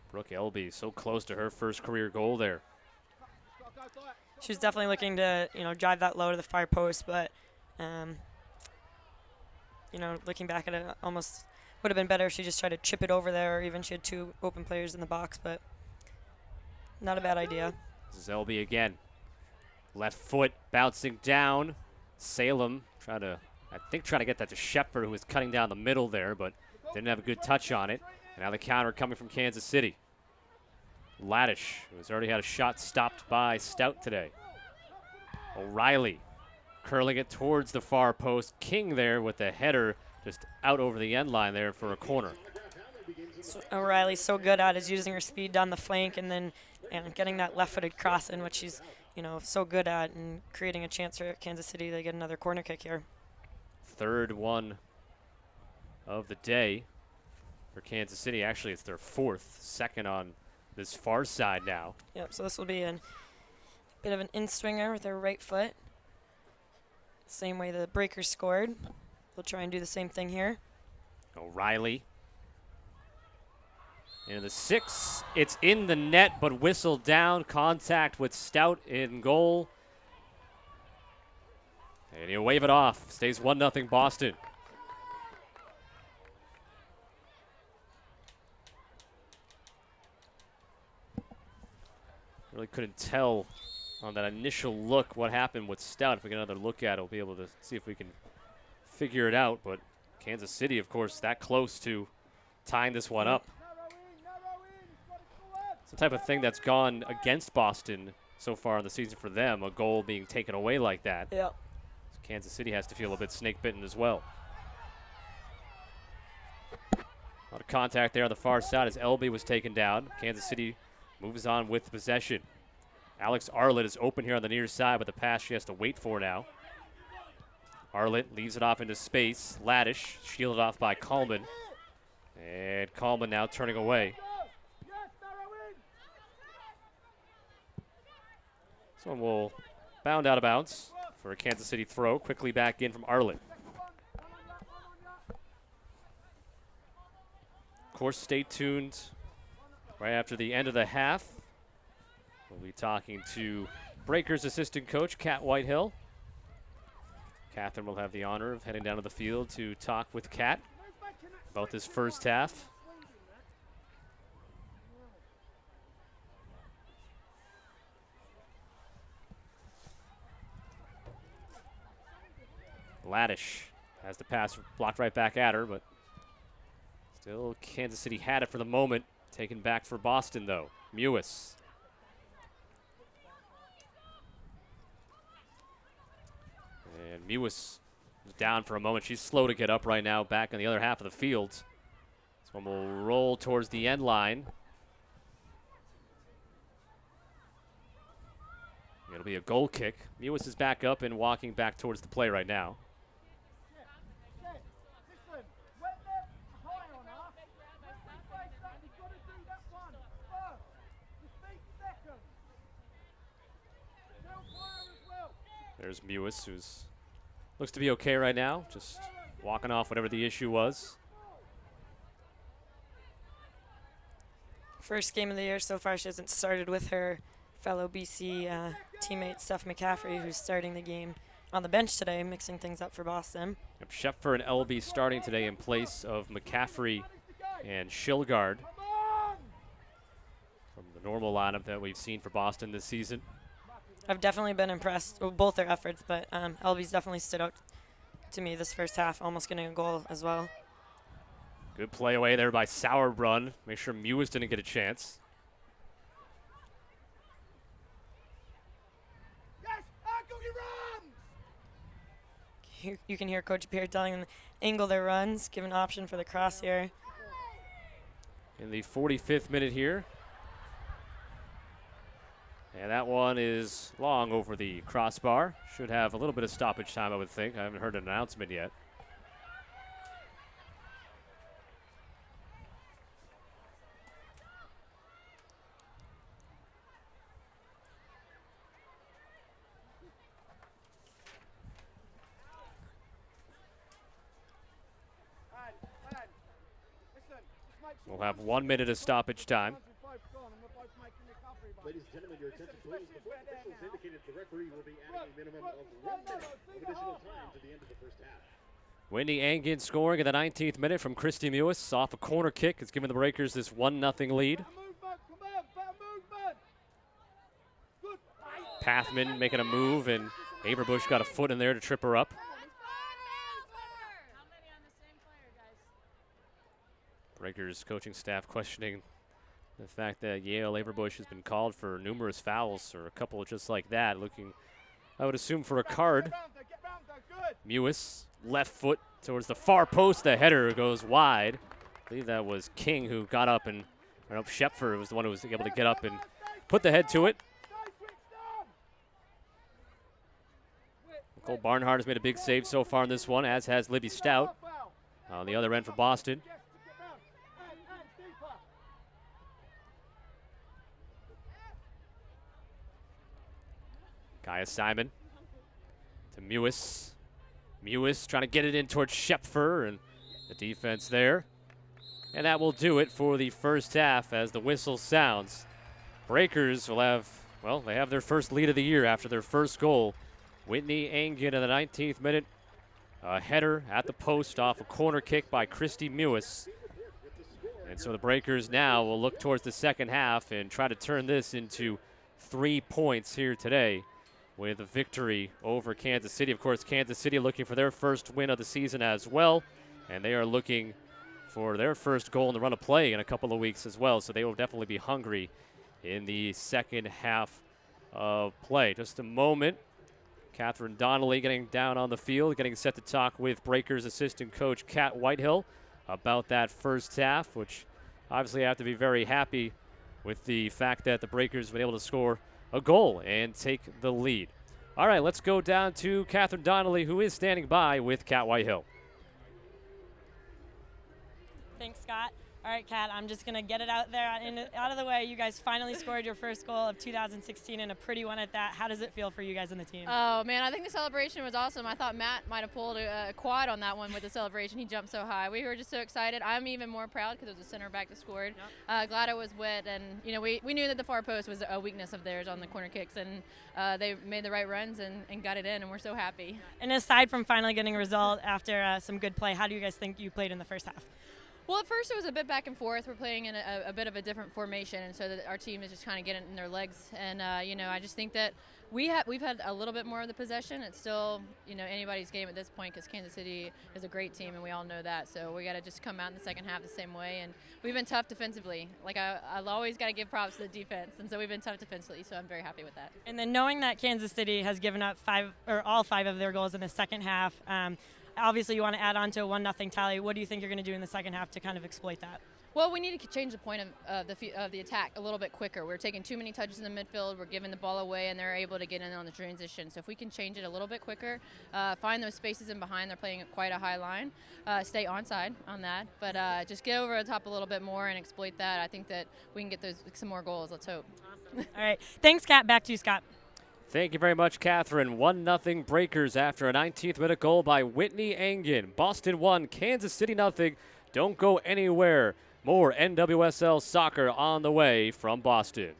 Brooke Elby so close to her first career goal there. She's definitely looking to, drive that low to the far post, but, looking back at it, almost would have been better if she just tried to chip it over there, or even she had two open players in the box, but not a bad idea. This is Elby again. Left foot bouncing down. Salem trying to get that to Schepfer, who was cutting down the middle there, but didn't have a good touch on it. And now the counter coming from Kansas City. Laddish, who's already had a shot stopped by Stout today. O'Reilly curling it towards the far post. King there with the header just out over the end line there for a corner. So O'Reilly's so good at is using her speed down the flank and then getting that left-footed cross in, which she's so good at, and creating a chance for Kansas City to get another corner kick here. Third one of the day for Kansas City. Actually, it's their fourth, second on this far side now. Yep, so this will be a bit of an in-swinger with her right foot. Same way the Breakers scored. They'll try and do the same thing here. O'Reilly. And the 6, it's in the net, but whistled down. Contact with Stout in goal. And he'll wave it off. Stays 1-0 Boston. Really couldn't tell on that initial look what happened with Stout. If we get another look at it, we'll be able to see if we can figure it out. But Kansas City, of course, that close to tying this one up. It's the type of thing that's gone against Boston so far in the season for them, a goal being taken away like that. Yeah. So Kansas City has to feel a bit snake-bitten as well. A lot of contact there on the far side as Elby was taken down. Kansas City moves on with possession. Alex Arlett is open here on the near side, but the pass she has to wait for now. Arlett leaves it off into space. Laddish shielded off by Coleman. And Coleman now turning away. Yes, narrow in. This one will bound out of bounds for a Kansas City throw. Quickly back in from Arlen. Of course, stay tuned right after the end of the half. We'll be talking to Breakers assistant coach, Kat Whitehill. Catherine will have the honor of heading down to the field to talk with Kat about this first half. Laddish has the pass blocked right back at her, but still Kansas City had it for the moment. Taken back for Boston, though. Mewis. And Mewis is down for a moment. She's slow to get up right now, back on the other half of the field. This one will roll towards the end line. It'll be a goal kick. Mewis is back up and walking back towards the play right now. Listen, when they're high on us, let's face that, you've got to do that one first. The feet second. Tell fire as well. There's Mewis, who's looks to be okay right now, just walking off whatever the issue was. First game of the year so far, she hasn't started with her fellow BC teammate Steph McCaffrey, who's starting the game on the bench today, mixing things up for Boston. Yep, Schepfer and Elby starting today in place of McCaffrey and Shilgard from the normal lineup that we've seen for Boston this season. I've definitely been impressed with both their efforts, but Elby's definitely stood out to me this first half, almost getting a goal as well. Good play away there by Sauerbrunn. Make sure Mewis didn't get a chance. Yes, angle your runs. You can hear Coach Pierre telling them to angle their runs, give an option for the cross here. In the 45th minute here. And that one is long over the crossbar. Should have a little bit of stoppage time, I would think. I haven't heard an announcement yet. Listen, just make sure We'll have 1 minute of stoppage time. once we've both gone and we're both making recovery runs. Ladies and gentlemen, your attention please. The Especially if we're there officials now. indicated the referee will be adding a minimum of 1 minute of additional time to the end of the first half. Wendy Angin scoring in the 19th minute from Christy Mewis off a corner kick. It's given the Breakers this 1-0 lead. Better movement, come on, better movement. Good. Pathman making a move, and Averbush got a foot in there to trip her up. Breakers coaching staff questioning the fact that Yale Averbush has been called for numerous fouls, or a couple just like that, looking, I would assume, for a card. Get round there, good. Mewis, left foot towards the far post. The header goes wide. I believe that was King who got up, and I don't know if Schepfer was the one who was able to get up and put the head to it. Stay switched on. Nicole Barnhart has made a big save so far in this one, as has Libby Stout on the other end for Boston. Yes, to get round. And deeper. Kaya Simon to Mewis. Mewis trying to get it in towards Schepfer, and the defense there. And that will do it for the first half as the whistle sounds. Breakers will have, well, they have their first lead of the year after their first goal. Whitney Angin in the 19th minute. A header at the post off a corner kick by Christy Mewis. And so the Breakers now will look towards the second half and try to turn this into 3 points here today with a victory over Kansas City. Of course, Kansas City looking for their first win of the season as well, and they are looking for their first goal in the run of play in a couple of weeks as well, so they will definitely be hungry in the second half of play. Just a moment. Catherine Donnelly getting down on the field, getting set to talk with Breakers assistant coach Kat Whitehill about that first half, which obviously have to be very happy with the fact that the Breakers have been able to score a goal and take the lead. All right, let's go down to Catherine Donnelly, who is standing by with Kat Whitehill. Thanks, Scott. All right, Kat, I'm just going to get it out there and out of the way. You guys finally scored your first goal of 2016 and a pretty one at that. How does it feel for you guys in the team? Oh, man, I think the celebration was awesome. I thought Matt might have pulled a quad on that one with the celebration. He jumped so high. We were just so excited. I'm even more proud because it was a center back that scored. Yep. Glad it was wet, and, we knew that the far post was a weakness of theirs on the corner kicks, and they made the right runs and got it in, and we're so happy. And aside from finally getting a result after some good play, how do you guys think you played in the first half? Well, at first it was a bit back and forth. We're playing in a bit of a different formation, and so that our team is just kind of getting in their legs. And I just think that we've had a little bit more of the possession. It's still anybody's game at this point because Kansas City is a great team, and we all know that. So we got to just come out in the second half the same way. And we've been tough defensively. Like I've always got to give props to the defense, and so we've been tough defensively. So I'm very happy with that. And then knowing that Kansas City has given up all five of their goals in the second half. Obviously, you want to add on to a 1-0 tally. What do you think you're going to do in the second half to kind of exploit that? Well, we need to change the point of the attack a little bit quicker. We're taking too many touches in the midfield. We're giving the ball away, and they're able to get in on the transition. So if we can change it a little bit quicker, find those spaces in behind. They're playing at quite a high line. Stay onside on that, but just get over the top a little bit more and exploit that. I think that we can get some more goals. Let's hope. Awesome. All right. Thanks, Kat. Back to you, Scott. Thank you very much, Catherine. 1-0 Breakers after a 19th minute goal by Whitney Angen. Boston 1, Kansas City 0. Don't go anywhere. More NWSL soccer on the way from Boston.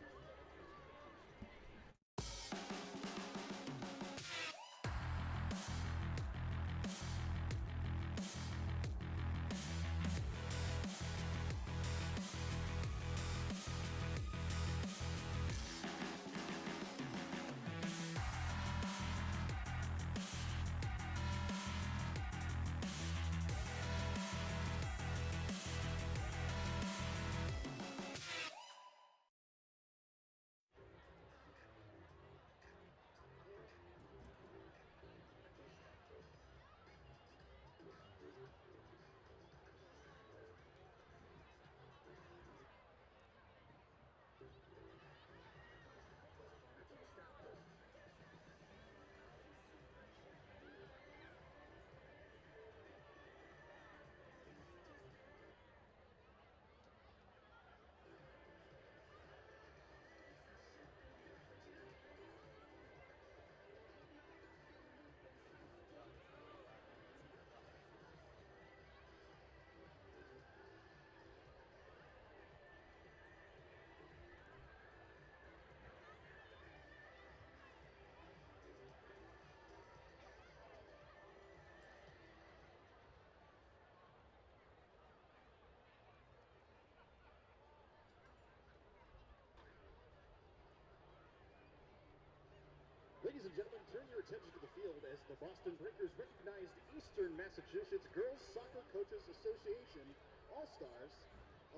Ladies and gentlemen, turn your attention to the field as the Boston Breakers recognized Eastern Massachusetts Girls Soccer Coaches Association All-Stars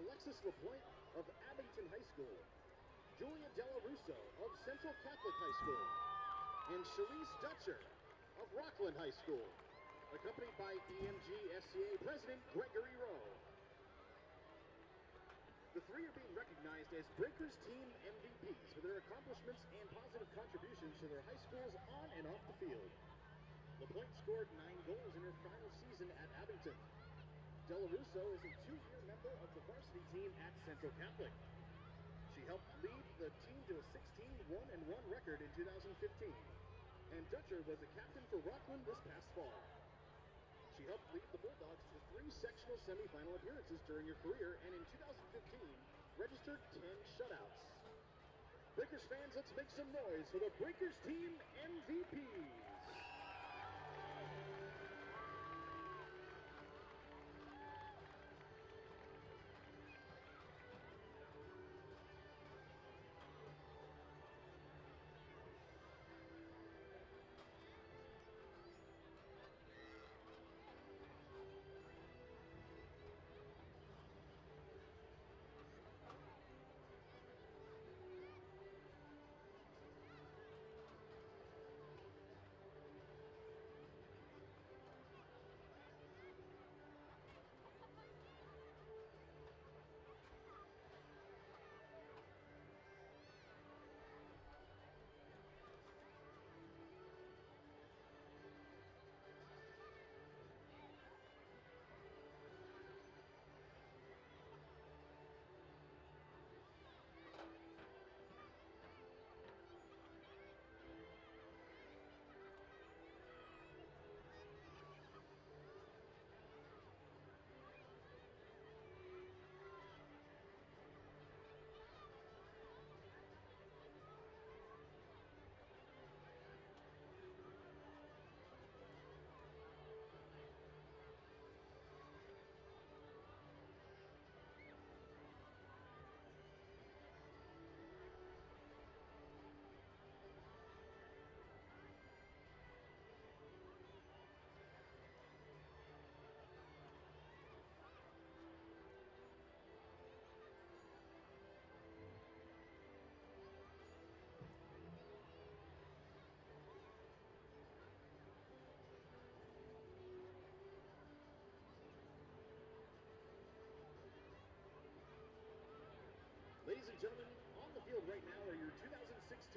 Alexis LaPointe of Abington High School, Julia Della Russo of Central Catholic High School, and Shalise Dutcher of Rockland High School, accompanied by EMG SCA President Gregory Rowe. The three are being recognized as Breakers Team MVPs for their accomplishments and positive contributions to their high schools on and off the field. LaPointe scored 9 goals in her final season at Abington. Della Russo is a 2-year member of the varsity team at Central Catholic. She helped lead the team to a 16-1-1 record in 2015. And Dutcher was a captain for Rockland this past fall. She helped lead the Bulldogs to 3 sectional semifinal appearances during her career, and in 2015, registered 10 shutouts. Breakers fans, let's make some noise for the Breakers Team MVPs.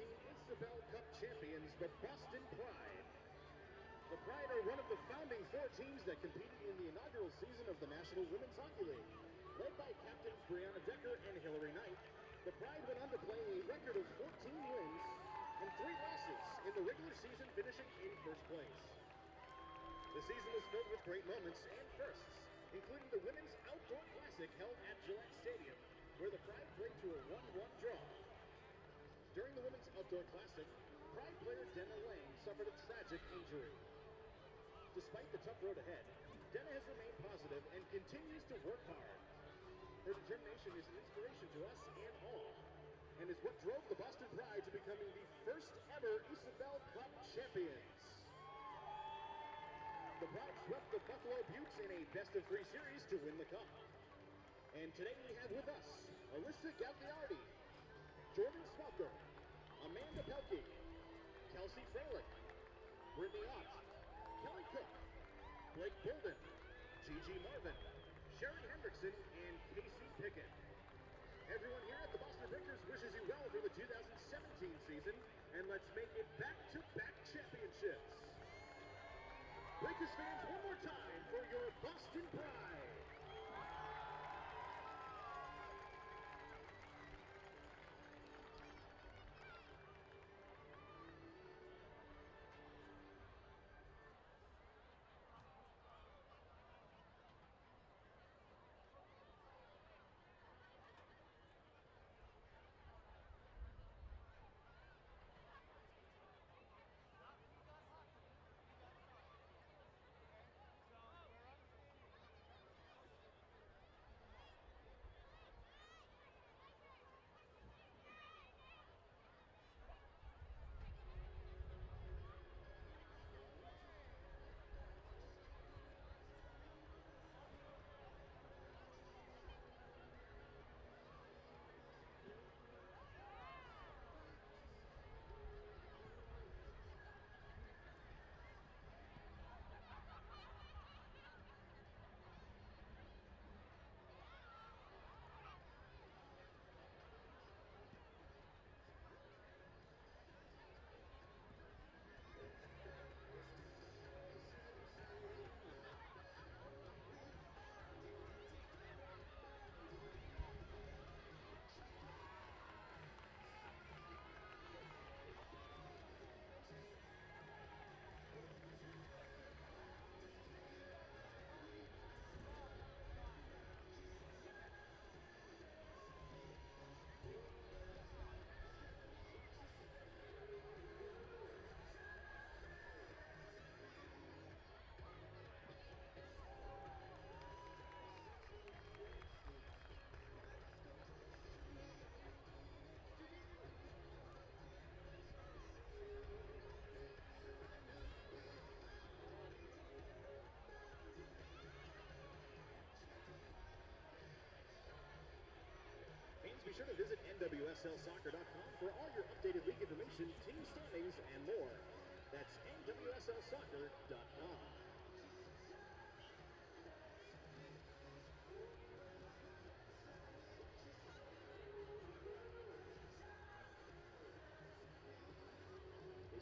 Isabel Cup champions, the Boston Pride. The Pride are one of the founding 4 teams that competed in the inaugural season of the National Women's Hockey League. Led by captains Brianna Decker and Hillary Knight, the Pride went on to play a record of 14 wins and 3 losses in the regular season, finishing in first place. The season was filled with great moments and firsts, including the Women's Outdoor Classic held at Gillette Stadium, where the Pride played to a 1-1 draw. During the Women's Outdoor Classic, Pride player Denna Lang suffered a tragic injury. Despite the tough road ahead, Denna has remained positive and continues to work hard. Her determination is an inspiration to us and all, and is what drove the Boston Pride to becoming the first ever Isabel Cup champions. The Pride swept the Buffalo Buttes in a best-of-3 series to win the cup. And today we have with us Alyssa Gagliardi, Jordan Smucker, Amanda Pelkey, Kelsey Froelich, Brittany Ott, Kelly Cook, Blake Bolden, Gigi Marvin, Sharon Hendrickson, and Casey Pickett. Everyone here at the Boston Breakers wishes you well for the 2017 season, and let's make it back-to-back championships. Breakers fans, one more time for your Boston Pride. Fans, be sure to visit NWSLsoccer.com for all your updated league information, team standings, and more. That's NWSLsoccer.com.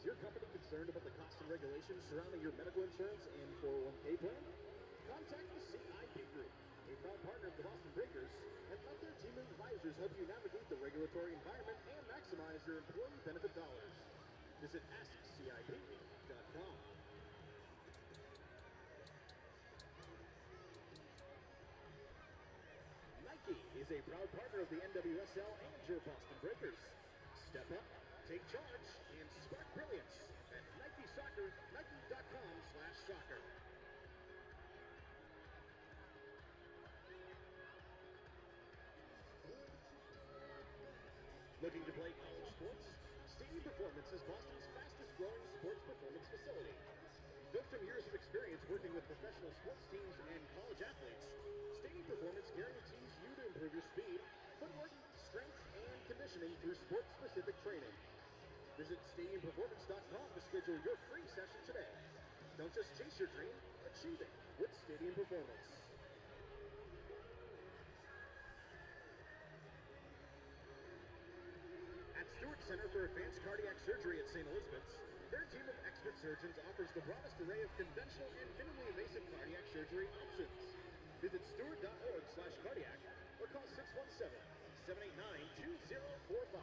Is your company concerned about the costs and regulations surrounding your medical insurance and 401k plan? Contact the CIP Group, a proud partner of the Boston Breakers, and let their team of advisors help you navigate the regulatory environment and maximize your employee benefit dollars. Visit AskCIP.com. Nike is a proud partner of the NWSL and your Boston Breakers. Step up, take charge, and spark brilliance at Nike Soccer, Nike.com/soccer. Looking to play college sports? Stadium Performance is Boston's fastest growing sports performance facility. Built from years of experience working with professional sports teams and college athletes, Stadium Performance guarantees you to improve your speed, footwork, strength, and conditioning through sport-specific training. Visit StadiumPerformance.com to schedule your free session today. Don't just chase your dream, achieve it with Stadium Performance. At Stewart Center for Advanced Cardiac Surgery at St. Elizabeth's, their team of expert surgeons offers the broadest array of conventional and minimally invasive cardiac surgery options. Visit stewart.org/cardiac or call 617-789-2045.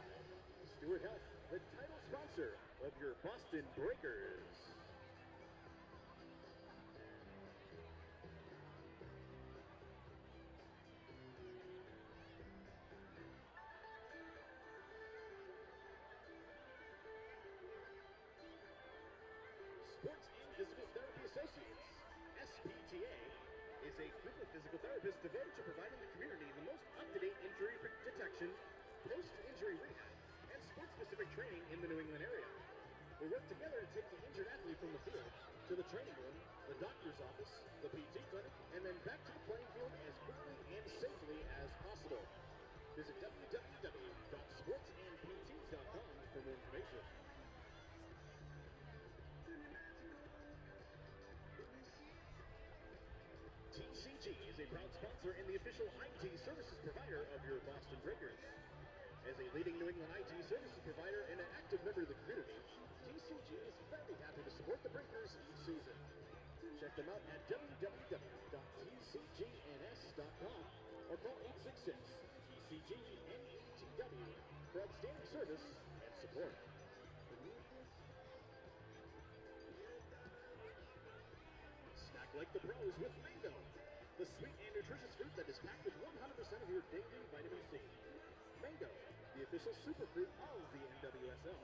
Stewart Health, the title sponsor of your Boston Breakers. Sports and Physical Therapy Associates, SPTA, is a group of physical therapists devoted to providing the community the most up-to-date injury detection, post-injury rehab, and sports-specific training in the New England area. We work together to take the injured athlete from the field to the training room, the doctor's office, the PT clinic, and then back to the playing field as quickly and safely as possible. Visit www.sportsandpts.com for more information. TCG is a proud sponsor and the official IT services provider of your Boston Breakers. As a leading New England IT services provider and an active member of the community, TCG is very happy to support the Breakers each season. Check them out at www.tcgns.com or call 866-TCG-NETW for outstanding service and support. Snack like the pros with Mango, the sweet and nutritious fruit that is packed with 100% of your daily vitamin C. Mango, the official superfruit of the NWSL.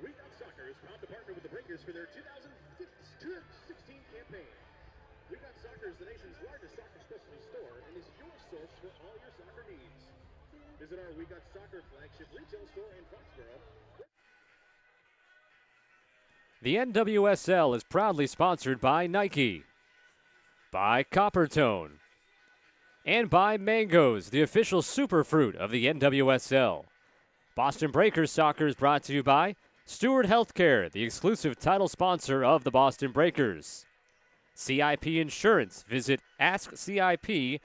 We Got Soccer is proud to partner with the Breakers for their 2016 campaign. We Got Soccer is the nation's largest soccer specialty store and is your source for all your soccer needs. Visit our We Got Soccer flagship retail store in Foxborough. The NWSL is proudly sponsored by Nike, by Coppertone, and by Mangoes, the official superfruit of the NWSL. Boston Breakers Soccer is brought to you by Stewart Healthcare, the exclusive title sponsor of the Boston Breakers. CIP Insurance. Visit AskCIP.com.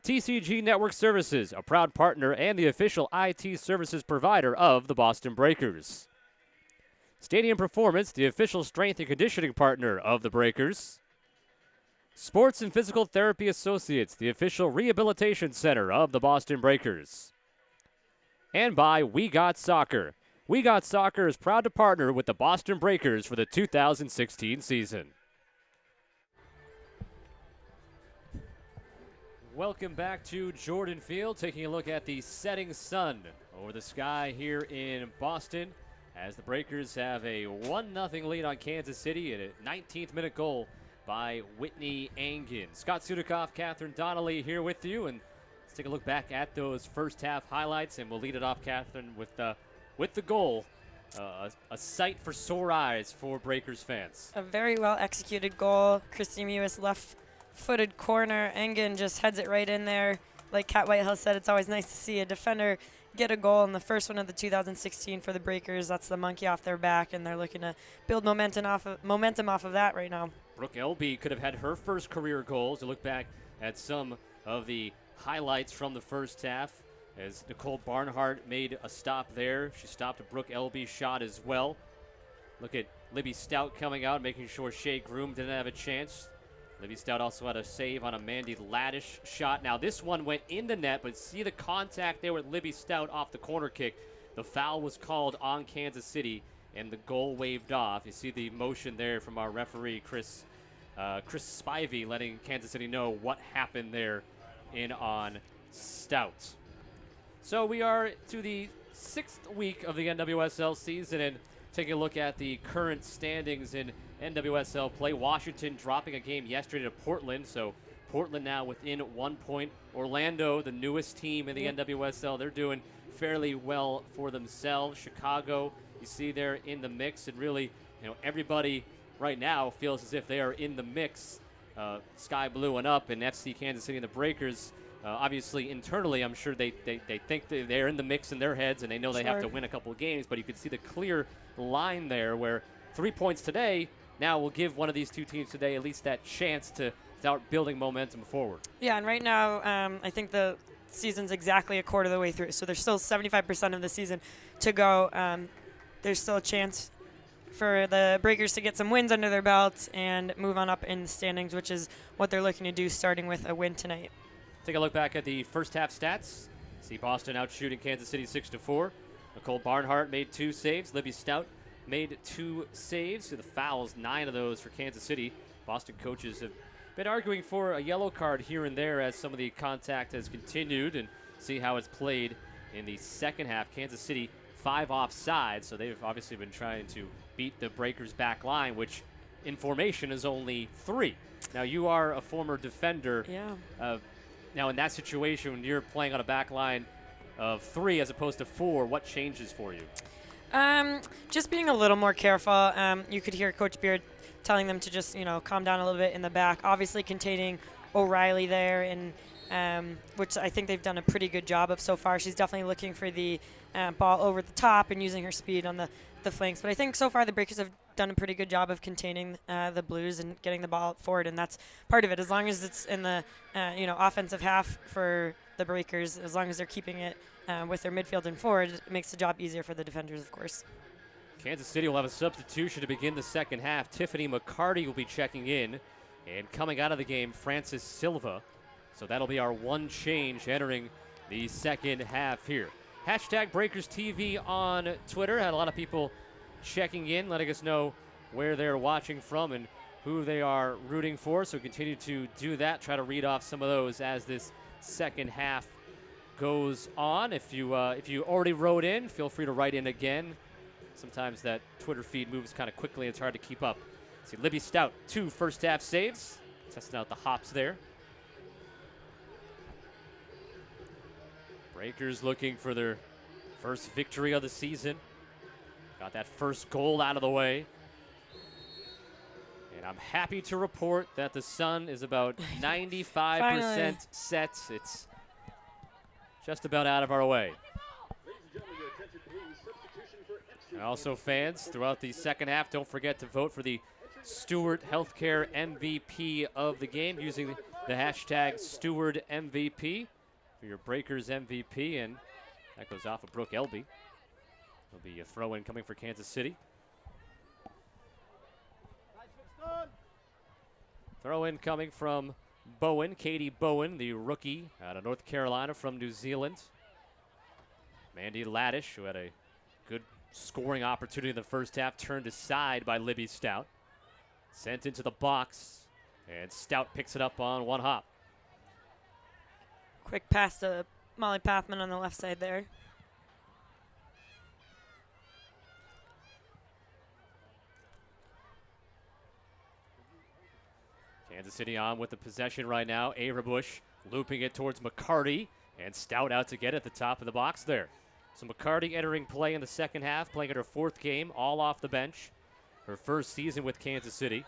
TCG Network Services, a proud partner and the official IT services provider of the Boston Breakers. Stadium Performance, the official strength and conditioning partner of the Breakers. Sports and Physical Therapy Associates, the official rehabilitation center of the Boston Breakers. And by We Got Soccer. We Got Soccer is proud to partner with the Boston Breakers for the 2016 season. Welcome back to Jordan Field, taking a look at the setting sun over the sky here in Boston as the Breakers have a 1-0 lead on Kansas City and a 19th minute goal by Whitney Angen. Scott Sudikoff, Catherine Donnelly here with you, and let's take a look back at those first half highlights, and we'll lead it off, Catherine, with the goal. A sight for sore eyes for Breakers fans. A very well executed goal. Christy Mewis left-footed corner. Engen just heads it right in there. Like Kat Whitehill said, it's always nice to see a defender get a goal in the first one of the 2016 for the Breakers. That's the monkey off their back, and they're looking to build momentum off of that right now. Brooke Elby could have had her first career goals. To look back at some of the highlights from the first half, as Nicole Barnhart made a stop there. She stopped a Brooke Elby shot as well. Look at Libby Stout coming out, making sure Shea Groom didn't have a chance. Libby Stout also had a save on a Mandy Laddish shot. Now this one went in the net, but see the contact there with Libby Stout off the corner kick. The foul was called on Kansas City, and the goal waved off. You see the motion there from our referee, Chris Spivey, letting Kansas City know what happened there in on Stout. So we are to the 6th week of the NWSL season, and Taking a look at the current standings in NWSL play, Washington dropping a game yesterday to Portland, so Portland now within 1 point. Orlando, the newest team in the NWSL, they're doing fairly well for themselves. Chicago, you see they're in the mix, and really, everybody right now feels as if they are in the mix. Sky Blue and up, and FC Kansas City and the Breakers. Obviously, internally, I'm sure they think they're in the mix in their heads, and they know they have to win a couple of games. But you can see the clear line there, where 3 points today now will give one of these two teams today at least that chance to start building momentum forward. Yeah, and right now, I think the season's exactly a quarter of the way through, so there's still 75% of the season to go. There's still a chance for the Breakers to get some wins under their belts and move on up in the standings, which is what they're looking to do, starting with a win tonight. Take a look back at the first half stats. See Boston out shooting Kansas City 6-4. Nicole Barnhart made 2 saves. Libby Stout made 2 saves. The fouls, 9 of those for Kansas City. Boston coaches have been arguing for a yellow card here and there as some of the contact has continued, and see how it's played in the second half. Kansas City 5 offside, so they've obviously been trying to beat the Breakers back line, which in formation is only 3. Now, you are a former defender. Yeah. Now, in that situation, when you're playing on a back line of 3 as opposed to 4, what changes for you? Just being a little more careful. You could hear Coach Beard telling them to just, calm down a little bit in the back. Obviously containing O'Reilly there, and which I think they've done a pretty good job of so far. She's definitely looking for the ball over the top and using her speed on the flanks. But I think so far the Breakers have done a pretty good job of containing the Blues and getting the ball forward, and that's part of it. As long as it's in the offensive half for the Breakers, as long as they're keeping it with their midfield and forward, it makes the job easier for the defenders, of course. Kansas City will have a substitution to begin the second half. Tiffany McCarty will be checking in, and coming out of the game, Francis Silva. So that'll be our one change entering the second half here. Hashtag Breakers TV on Twitter. Had a lot of people checking in, letting us know where they're watching from and who they are rooting for. So continue to do that. Try to read off some of those as this second half goes on. If you already wrote in, feel free to write in again. Sometimes that Twitter feed moves kind of quickly. It's hard to keep up. See Libby Stout, 2 first half saves. Testing out the hops there. Breakers looking for their first victory of the season. Got that first goal out of the way. And I'm happy to report that the sun is about 95% set. It's just about out of our way. And also, fans, throughout the second half, don't forget to vote for the Steward Healthcare MVP of the game using the hashtag StewardMVP for your Breakers MVP. And that goes off of Brooke Elby. There'll be a throw-in coming for Kansas City. Throw-in coming from Bowen, Katie Bowen, the rookie out of North Carolina from New Zealand. Mandy Laddish, who had a good scoring opportunity in the first half, turned aside by Libby Stout. Sent into the box, and Stout picks it up on one hop. Quick pass to Molly Pathman on the left side there. Kansas City on with the possession right now. Bush looping it towards McCarty, and Stout out to get at the top of the box there. So McCarty entering play in the second half, playing at her 4th game, all off the bench. Her first season with Kansas City.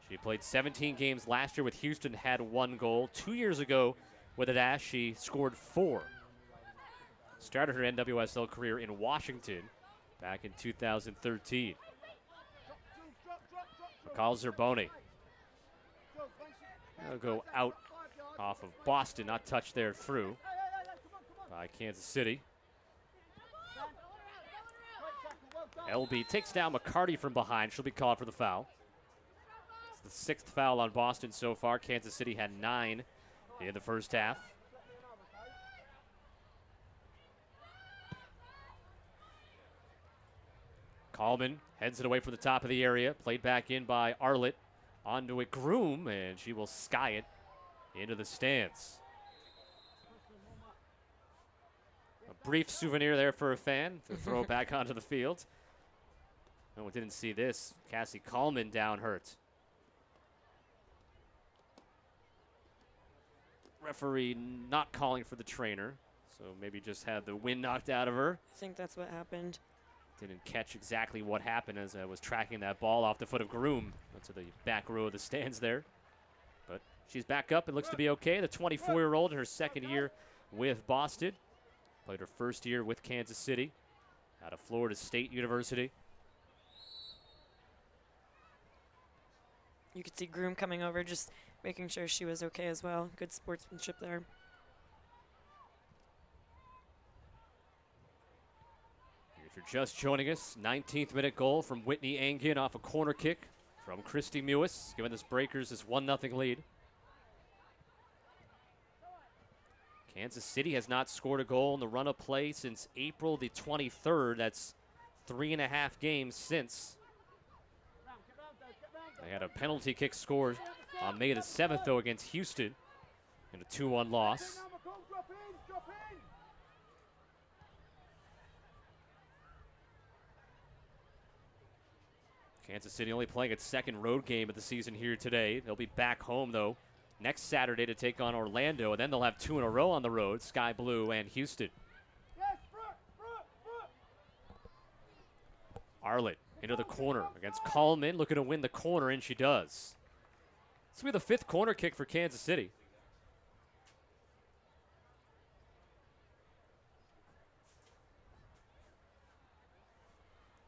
She played 17 games last year with Houston, had 1 goal. 2 years ago with the Dash, she scored 4. Started her NWSL career in Washington back in 2013. McCall Zerboni. That'll go out off of Boston, not touched there through by Kansas City. LB takes down McCarty from behind. She'll be called for the foul. It's the 6th foul on Boston so far. Kansas City had 9 in the first half. Coleman heads it away from the top of the area. Played back in by Arlett. Onto it, Groom, and she will sky it into the stands. A brief souvenir there for a fan to throw back onto the field. No one didn't see this. Cassie Coleman down hurt. Referee not calling for the trainer, so maybe just had the wind knocked out of her. I think that's what happened. Didn't catch exactly what happened as I was tracking that ball off the foot of Groom to the back row of the stands there. But she's back up. It looks to be okay. The 24-year-old in her second year with Boston. Played her first year with Kansas City out of Florida State University. You could see Groom coming over, just making sure she was okay as well. Good sportsmanship there. If you're just joining us, 19th minute goal from Whitney Angian off a corner kick from Christy Mewis, giving this Breakers this 1-0 lead. Kansas City has not scored a goal in the run of play since April the 23rd. That's 3.5 games since. They had a penalty kick scored on May the 7th, though, against Houston in a 2-1 loss. Kansas City only playing its second road game of the season here today. They'll be back home, though, next Saturday to take on Orlando, and then they'll have 2 in a row on the road, Sky Blue and Houston. Arlett into the corner against Coleman, looking to win the corner, and she does. This will be the 5th corner kick for Kansas City.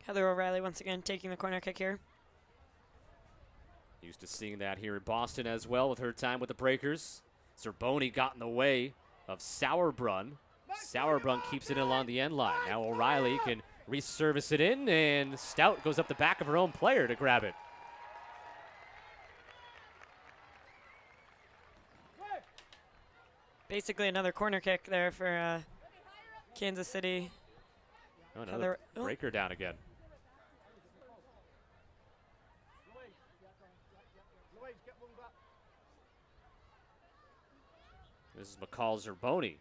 Heather O'Reilly once again taking the corner kick here. Used to seeing that here in Boston as well with her time with the Breakers. Zerboni got in the way of Sauerbrunn. Sauerbrunn keeps it along the end line. Now O'Reilly can reservice it in, and Stout goes up the back of her own player to grab it. Basically another corner kick there for Kansas City. Oh, another Breaker down again. This is McCall Zerboni,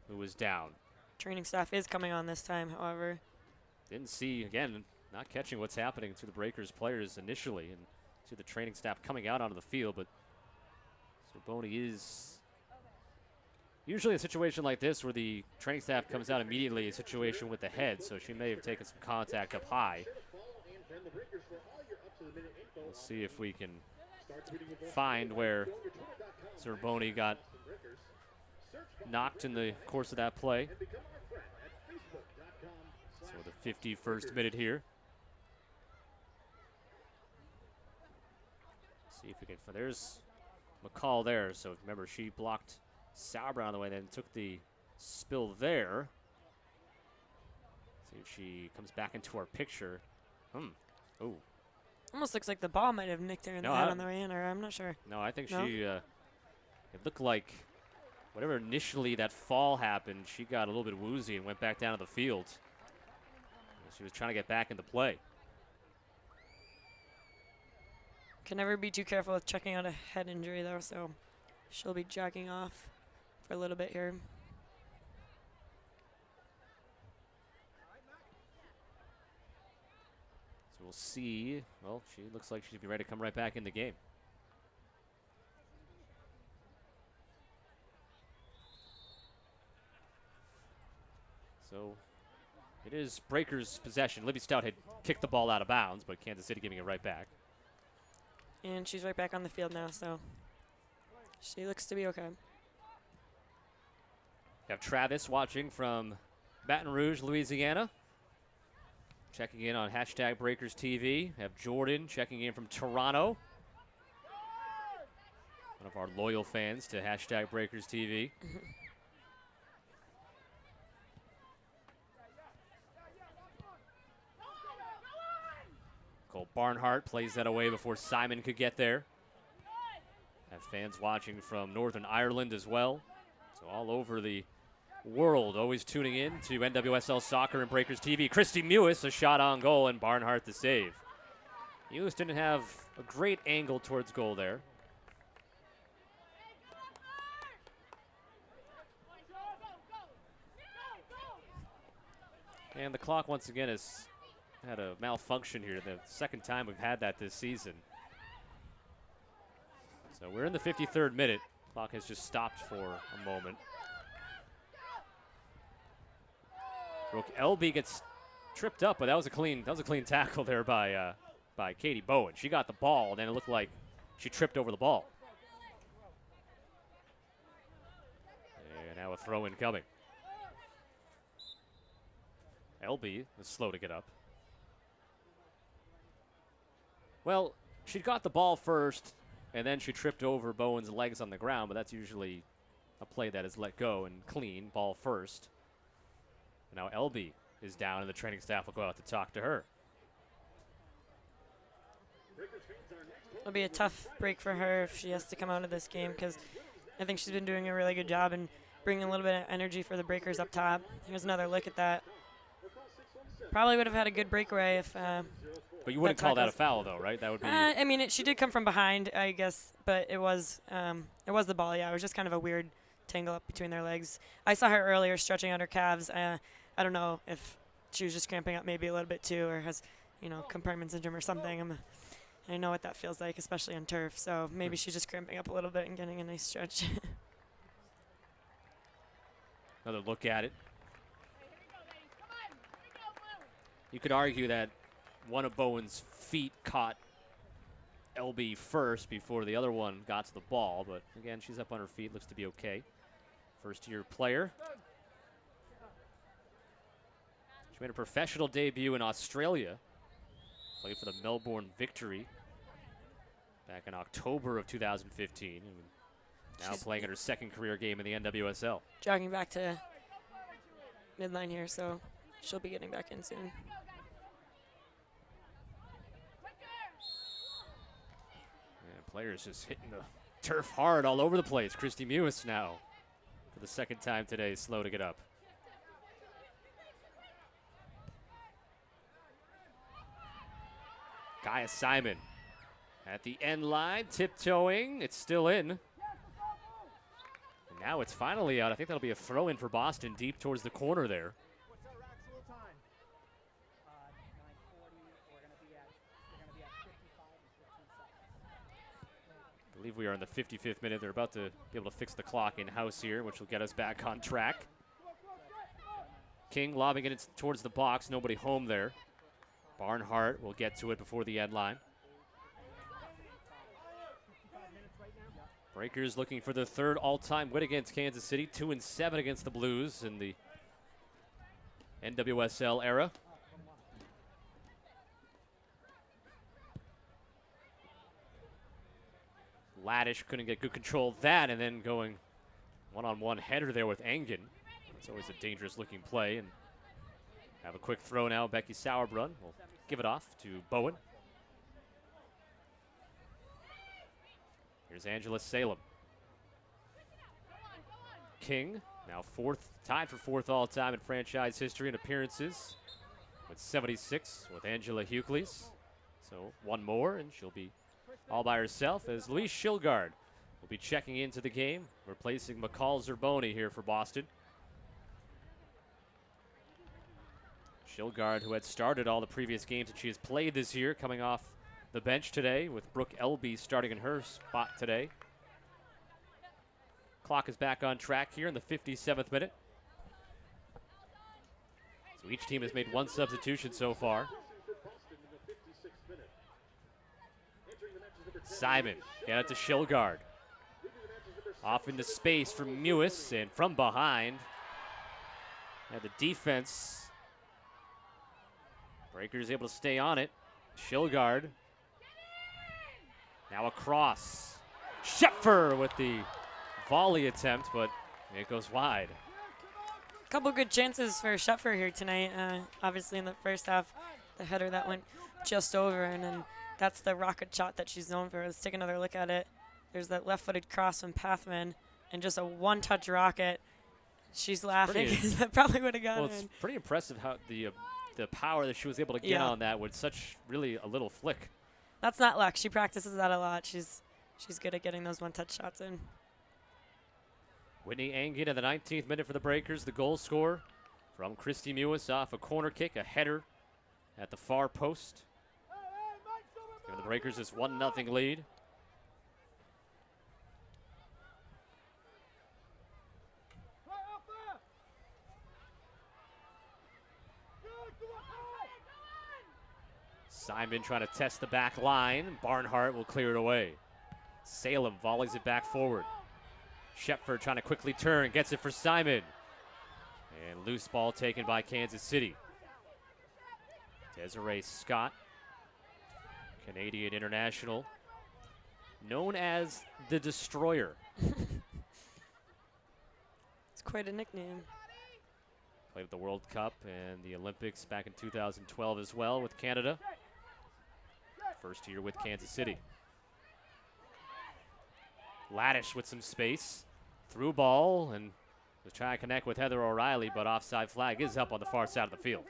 who was down. Training staff is coming on this time, however. Didn't see, again, not catching what's happening to the Breakers players initially, and see the training staff coming out onto the field, but Zerboni is usually a situation like this where the training staff comes out immediately, a situation with the head, so she may have taken some contact up high. We'll see if we can find where Zerboni got knocked in the course of that play. So the 51st minute here. See if we can, there's McCall there. So remember, she blocked Sauerbrunn on the way, then took the spill there. See if she comes back into our picture. Oh. Almost looks like the ball might have nicked her in the head on the way in, or I'm not sure. No, I think she, it looked like whatever initially that fall happened, she got a little bit woozy and went back down to the field. She was trying to get back into play. Can never be too careful with checking out a head injury, though, so she'll be jogging off for a little bit here. So we'll see. Well, she looks like she'd be ready to come right back in the game. So it is Breakers' possession. Libby Stout had kicked the ball out of bounds, but Kansas City giving it right back. And she's right back on the field now, so she looks to be okay. We have Travis watching from Baton Rouge, Louisiana. Checking in on hashtag Breakers TV. Have Jordan checking in from Toronto. One of our loyal fans to hashtag Breakers TV. Cole Barnhart plays that away before Simon could get there. Have fans watching from Northern Ireland as well. So all over the world, always tuning in to NWSL Soccer and Breakers TV. Christy Mewis, a shot on goal, and Barnhart the save. Mewis didn't have a great angle towards goal there. And the clock once again is had a malfunction here. The second time we've had that this season. So we're in the 53rd minute. Clock has just stopped for a moment. Brooke Elby gets tripped up, but that was a clean tackle there by Katie Bowen. She got the ball, and then it looked like she tripped over the ball. And now a throw in coming. Elby was slow to get up. Well, she got the ball first, and then she tripped over Bowen's legs on the ground, but that's usually a play that is let go and clean, ball first. And now Elby is down, and the training staff will go out to talk to her. It'll be a tough break for her if she has to come out of this game, because I think she's been doing a really good job in bringing a little bit of energy for the Breakers up top. Here's another look at that. Probably would have had a good breakaway if. But you wouldn't call that a foul, though, right? That would be. I mean, she did come from behind, I guess, but it was the ball. Yeah, it was just kind of a weird tangle up between their legs. I saw her earlier stretching out her calves. I don't know if she was just cramping up maybe a little bit too, or has, compartment syndrome or something. I know what that feels like, especially on turf. So maybe she's just cramping up a little bit and getting a nice stretch. Another look at it. You could argue that one of Bowen's feet caught LB first before the other one got to the ball, but again, she's up on her feet, looks to be okay. First-year player. She made a professional debut in Australia. Played for the Melbourne Victory back in October of 2015. And now playing in her second career game in the NWSL. Jogging back to midline here, so she'll be getting back in soon. Players just hitting the turf hard all over the place. Christy Mewis now, for the second time today, slow to get up. Gaia Simon at the end line, tiptoeing. It's still in. And now it's finally out. I think that'll be a throw in for Boston deep towards the corner there. What's our actual time? 9:40. We're going to be at 55 and 15 seconds. I believe we are in the 55th minute. They're about to be able to fix the clock in-house here, which will get us back on track. King lobbing it towards the box. Nobody home there. Barnhart will get to it before the end line. Breakers looking for their third all-time win against Kansas City. 2-7 against the Blues in the NWSL era. Laddish couldn't get good control of that, and then going one-on-one header there with Engen. It's always a dangerous looking play. And have a quick throw now. Becky Sauerbrunn will give it off to Bowen. Here's Angela Salem. King, now tied for fourth all-time in franchise history in appearances with 76 with Angela Hucles. So one more, and she'll be all by herself as Louise Shilgard will be checking into the game, replacing McCall Zerboni here for Boston. Shilgard, who had started all the previous games that she has played this year, coming off the bench today with Brooke Elby starting in her spot today. Clock is back on track here in the 57th minute. So each team has made one substitution so far. Simon, get it to Shilgard. Off into space from Mewis, and from behind. And the defense. Breakers able to stay on it. Shilgard. Now across. Schepfer with the volley attempt, but it goes wide. A couple good chances for Schepfer here tonight. Obviously in the first half, the header that went just over, and then that's the rocket shot that she's known for. Let's take another look at it. There's that left-footed cross from Pathman, and just a one-touch rocket. She's laughing. That probably would have gotten in. Well, it's pretty impressive how the power that she was able to get on that with such really a little flick. That's not luck. She practices that a lot. She's good at getting those one-touch shots in. Whitney Engen in the 19th minute for the Breakers. The goal scorer from Christy Mewis off a corner kick, a header at the far post. Hey, hey, make sure we're Giving the moving. Breakers this 1-0 lead. Right up there. Good, go on, hey. Simon trying to test the back line. Barnhart will clear it away. Salem volleys it back forward. Shepford trying to quickly turn, gets it for Simon. And loose ball taken by Kansas City. Desiree Scott, Canadian international, known as the Destroyer. It's quite a nickname. Played at the World Cup and the Olympics back in 2012 as well with Canada. First year with Kansas City. Laddish with some space. Through ball and was trying to connect with Heather O'Reilly, but offside flag is up on the far side of the field.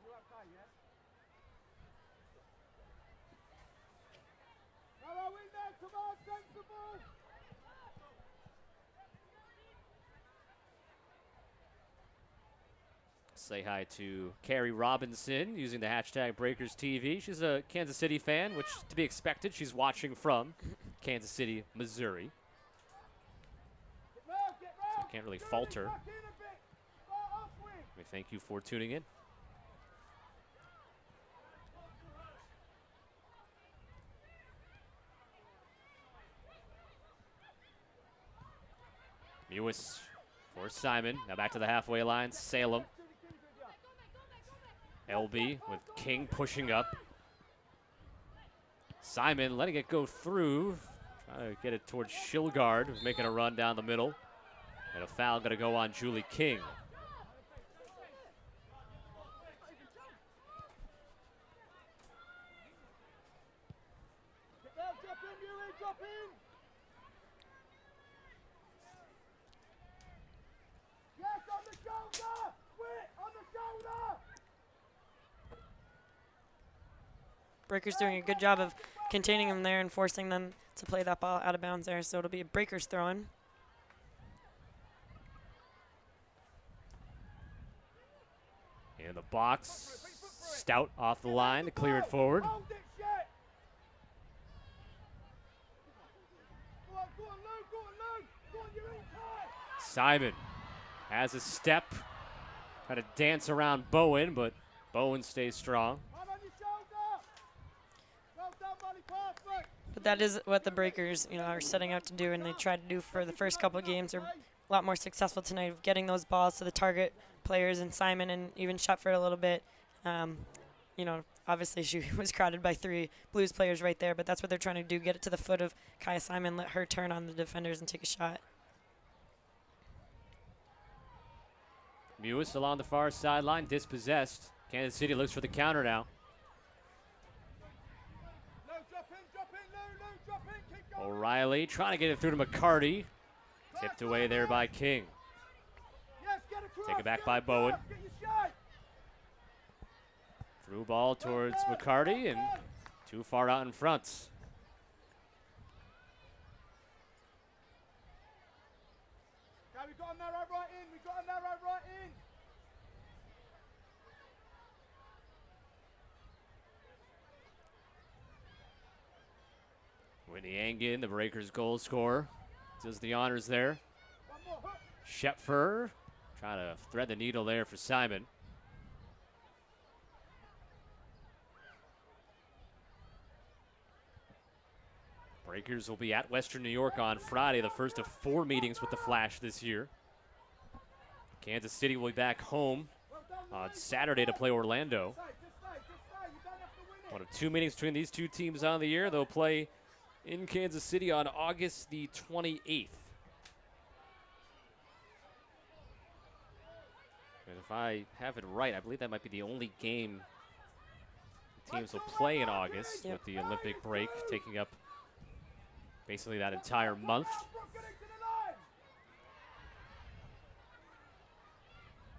You okay, yeah? Hello in there, come on, sensible. Say hi to Carrie Robinson using the hashtag BreakersTV. She's a Kansas City fan, which to be expected. She's watching from Kansas City, Missouri. Get round, get round. Can't really fault her. Back in a bit. Start off with. We thank you for tuning in. Mewis for Simon. Now back to the halfway line. Salem. LB with King pushing up. Simon letting it go through. Trying to get it towards Shilgard, who's making a run down the middle. And a foul going to go on Julie King. Get down, drop in, Yuri, drop in. Yes, on the shoulder. Wait, on the shoulder. Breakers doing a good job of containing them there and forcing them to play that ball out of bounds there. So it'll be a Breakers throw-in. In the box. Stout off the line to clear it forward. Hold it, Shet. Go on, Lou, go on, Lou. Go on, you're in tight. Simon has a step. Trying to dance around Bowen, but Bowen stays strong. Hand on your shoulder. Well done, buddy, perfect. But that is what the Breakers, are setting out to do, and they tried to do for the first couple of games. They're a lot more successful tonight of getting those balls to the target players and Simon and even Shepford a little bit. Obviously she was crowded by 3 Blues players right there, but that's what they're trying to do, get it to the foot of Kaya Simon, let her turn on the defenders and take a shot. Mewis along the far sideline, dispossessed. Kansas City looks for the counter now. Lou, drop in, Lou, drop in, keep going. O'Reilly trying to get it through to McCarty. Tipped away there by King. Yes, get across, Take it back get by across, Bowen. Get your shot. Through ball towards McCarty and too far out in front. Okay, we got a narrow right in, we got a narrow right in. Whitney Angan, the Breakers goal scorer, does the honors there. One more hook. Shepfer trying to thread the needle there for Simon. Breakers will be at Western New York on Friday, the first of 4 meetings with the Flash this year. Kansas City will be back home on Saturday to play Orlando. Just stay, you don't have to win it. One of 2 meetings between these 2 teams on the year. They'll play in Kansas City on August the 28th. And if I have it right, I believe that might be the only game the teams will play in August, with the Olympic break taking up basically that entire month. Brooke, get into the line.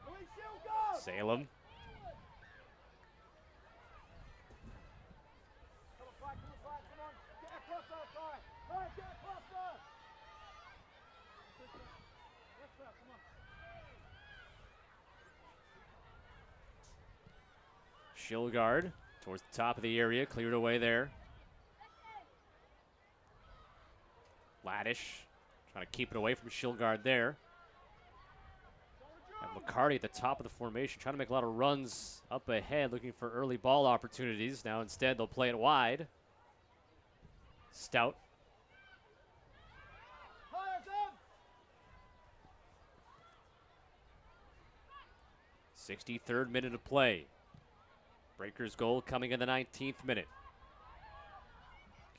Louis Shilgard. Salem. Come on. Get across our side. Right, get across there. Yes, Shilgard towards the top of the area, cleared away there. Laddish trying to keep it away from Shilgard there. And McCarty at the top of the formation, trying to make a lot of runs up ahead, looking for early ball opportunities. Now instead they'll play it wide. Stout. 63rd minute of play. Breakers goal coming in the 19th minute.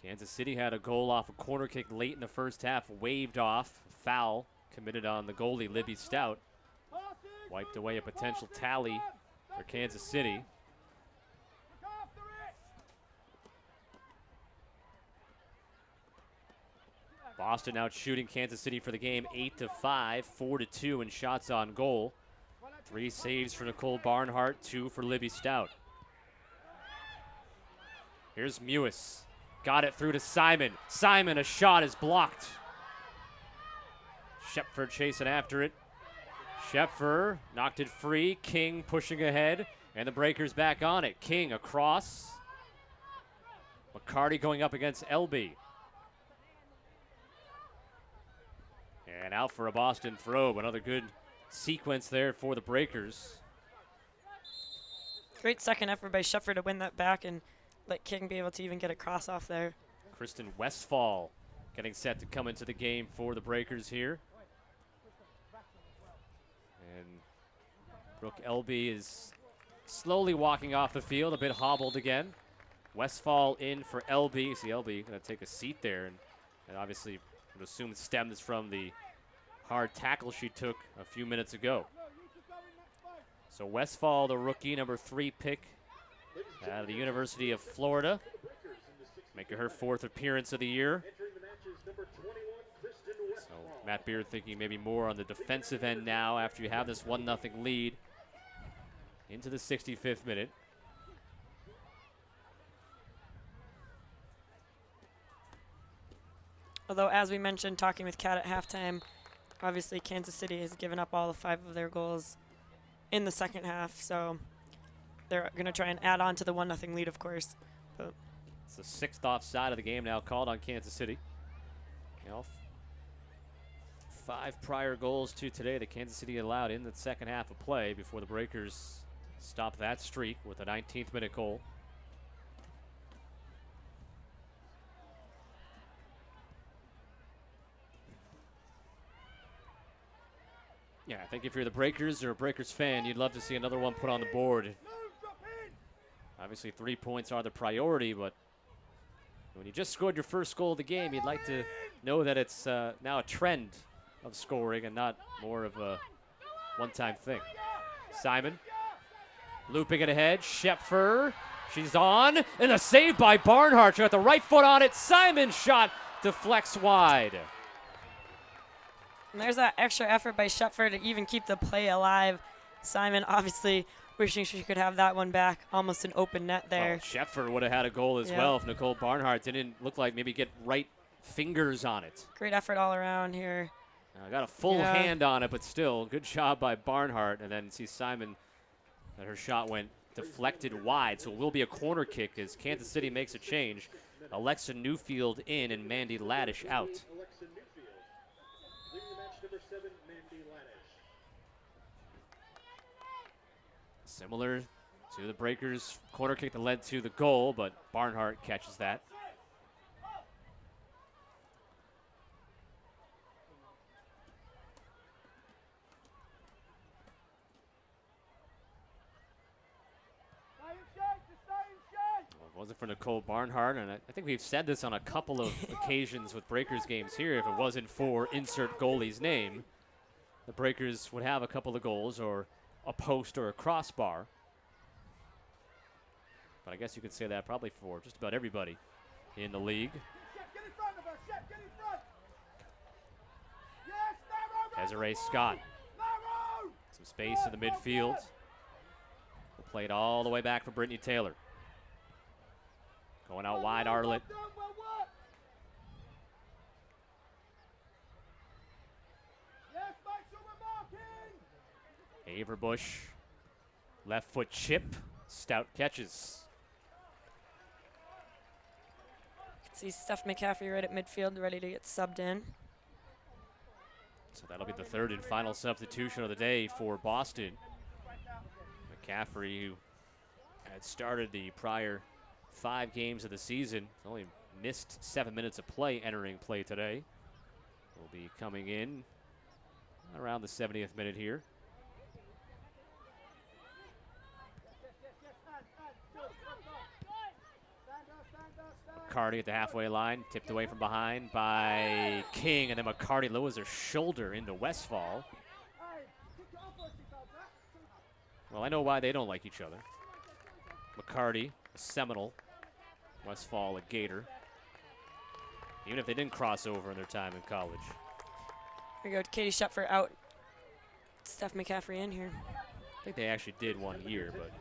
Kansas City had a goal off a corner kick late in the first half, waved off. Foul committed on the goalie, Libby Stout. Wiped away a potential tally for Kansas City. Boston out shooting Kansas City for the game 8-5, 4-2 in shots on goal. 3 saves for Nicole Barnhart, 2 for Libby Stout. Here's Mewis. Got it through to Simon. Simon, a shot is blocked. Shepford chasing after it. Shepford knocked it free. King pushing ahead. And the Breakers back on it. King across. McCarty going up against Elby. And out for a Boston throw. Another good sequence there for the Breakers. Great second effort by Shepford to win that back and let King be able to even get a cross off there. Kristen Westfall getting set to come into the game for the Breakers here. And Brooke Elby is slowly walking off the field, a bit hobbled again. Westfall in for Elby. See Elby going to take a seat there, and obviously I would assume it stems from the hard tackle she took a few minutes ago. So Westfall, the rookie, number 3 pick out of the University of Florida, making her 4th appearance of the year. So Matt Beard thinking maybe more on the defensive end now after you have this 1-0 lead into the 65th minute. Although, as we mentioned, talking with Kat at halftime, obviously Kansas City has given up all 5 of their goals in the second half, so they're going to try and add on to the 1-0 lead, of course. But it's the 6th offside of the game now called on Kansas City. You know, 5 prior goals to today that Kansas City allowed in the second half of play before the Breakers stop that streak with a 19th minute goal. Yeah, I think if you're the Breakers or a Breakers fan, you'd love to see another one put on the board. Obviously, 3 points are the priority, but when you just scored your first goal of the game, you'd like to know that it's now a trend of scoring and not more of a one-time thing. Simon looping it ahead. Shepford, she's on, and a save by Barnhart. She got the right foot on it. Simon's shot deflects wide. and there's that extra effort by Shepford to even keep the play alive. Simon obviously wishing she could have that one back. Almost an open net there. Oh, Shepford would have had a goal as well if Nicole Barnhart didn't look like maybe get right fingers on it. Great effort all around here. Got a full hand on it, but still, good job by Barnhart. And then see Simon, that her shot went deflected wide. So it will be a corner kick as Kansas City makes a change. Alexa Newfield in and Mandy Laddish out. Alexa Newfield. Leading the match, number 7, Mandy Laddish. Similar to the Breakers' corner kick that led to the goal, but Barnhart catches that. Well, if it wasn't for Nicole Barnhart, and I think we've said this on a couple of occasions with Breakers games here, if it wasn't for insert goalie's name, the Breakers would have a couple of goals or a post or a crossbar. But I guess you could say that probably for just about everybody in the league. Desiree Scott. Some space in the midfield. We'll play it all the way back for Brittany Taylor. Going out wide, Arlett. Averbush, left foot chip, Stout catches. You can see Steph McCaffrey right at midfield, ready to get subbed in. So that'll be the third and final substitution of the day for Boston. McCaffrey, who had started the prior 5 games of the season, only missed 7 minutes of play entering play today, will be coming in around the 70th minute here. McCarty at the halfway line, tipped away from behind by King, and then McCarty lowers their shoulder into Westfall. Well, I know why they don't like each other. McCarty, a Seminole, Westfall, a Gator. Even if they didn't cross over in their time in college. Here we go, Katie Shepford out. Steph McCaffrey in here. I think they actually did 1 year, but.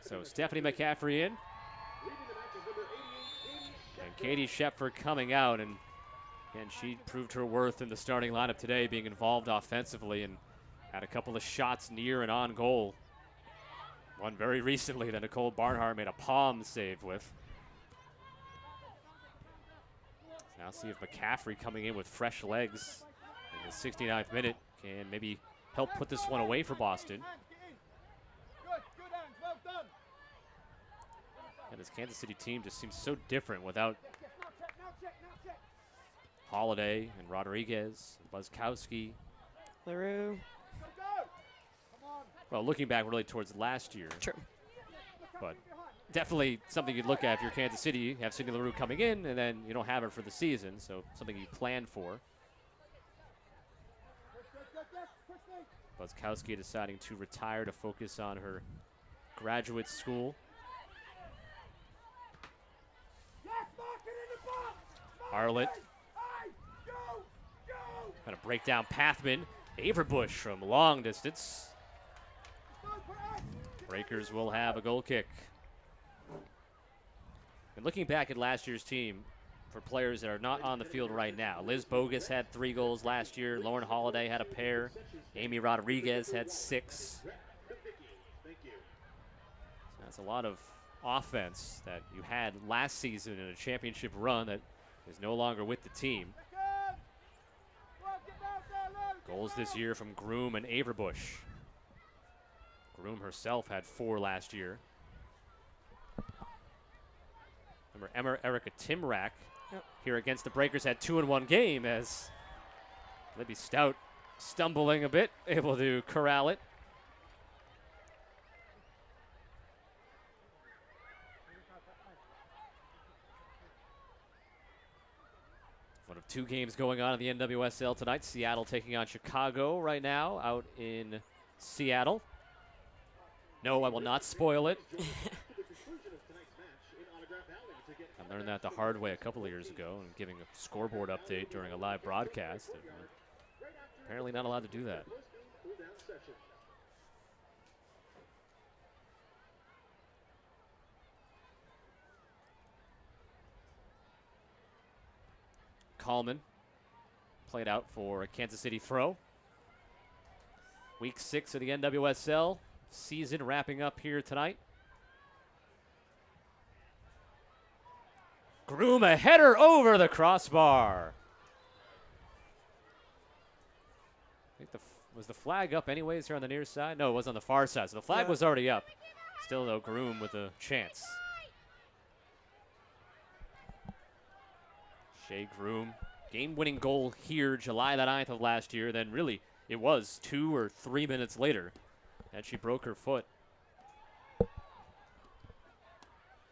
So Stephanie McCaffrey in. And Katie Shepford coming out, and she proved her worth in the starting lineup today, being involved offensively and had a couple of shots near and on goal. One very recently that Nicole Barnhart made a palm save with. Now see if McCaffrey coming in with fresh legs in the 69th minute can maybe help put this one away for Boston. And this Kansas City team just seems so different without Holiday and Rodriguez, and Buzzkowski. LaRue. Well, looking back really towards last year. True. But definitely something you'd look at if you're Kansas City. You have Cindy LaRue coming in, and then you don't have her for the season, so something you plan for. Buzzkowski deciding to retire to focus on her graduate school. Harlot. Kind of break down Pathman. Averbush from long distance. Breakers will have a goal kick. And looking back at last year's team, for players that are not on the field right now, Liz Bogus had 3 goals last year. Lauren Holiday had a pair. Amy Rodriguez had 6. So that's a lot of offense that you had last season in a championship run that is no longer with the team. Goals this year from Groom and Averbush. Groom herself had 4 last year. Remember, Erica Timrack here against the Breakers had 2 in 1 game as Libby Stout stumbling a bit, able to corral it. One of 2 games going on in the NWSL tonight. Seattle taking on Chicago right now out in Seattle. No, I will not spoil it. I learned that the hard way a couple of years ago and giving a scoreboard update during a live broadcast. Apparently not allowed to do that. Kallman played out for a Kansas City throw. Week 6 of the NWSL season wrapping up here tonight. Groom a header over the crossbar. I think was the flag up anyways here on the near side? No, it was on the far side. So the flag was already up. Still though, Groom with a chance. Shea Groom, game-winning goal here July the 9th of last year. Then really it was 2 or 3 minutes later that she broke her foot.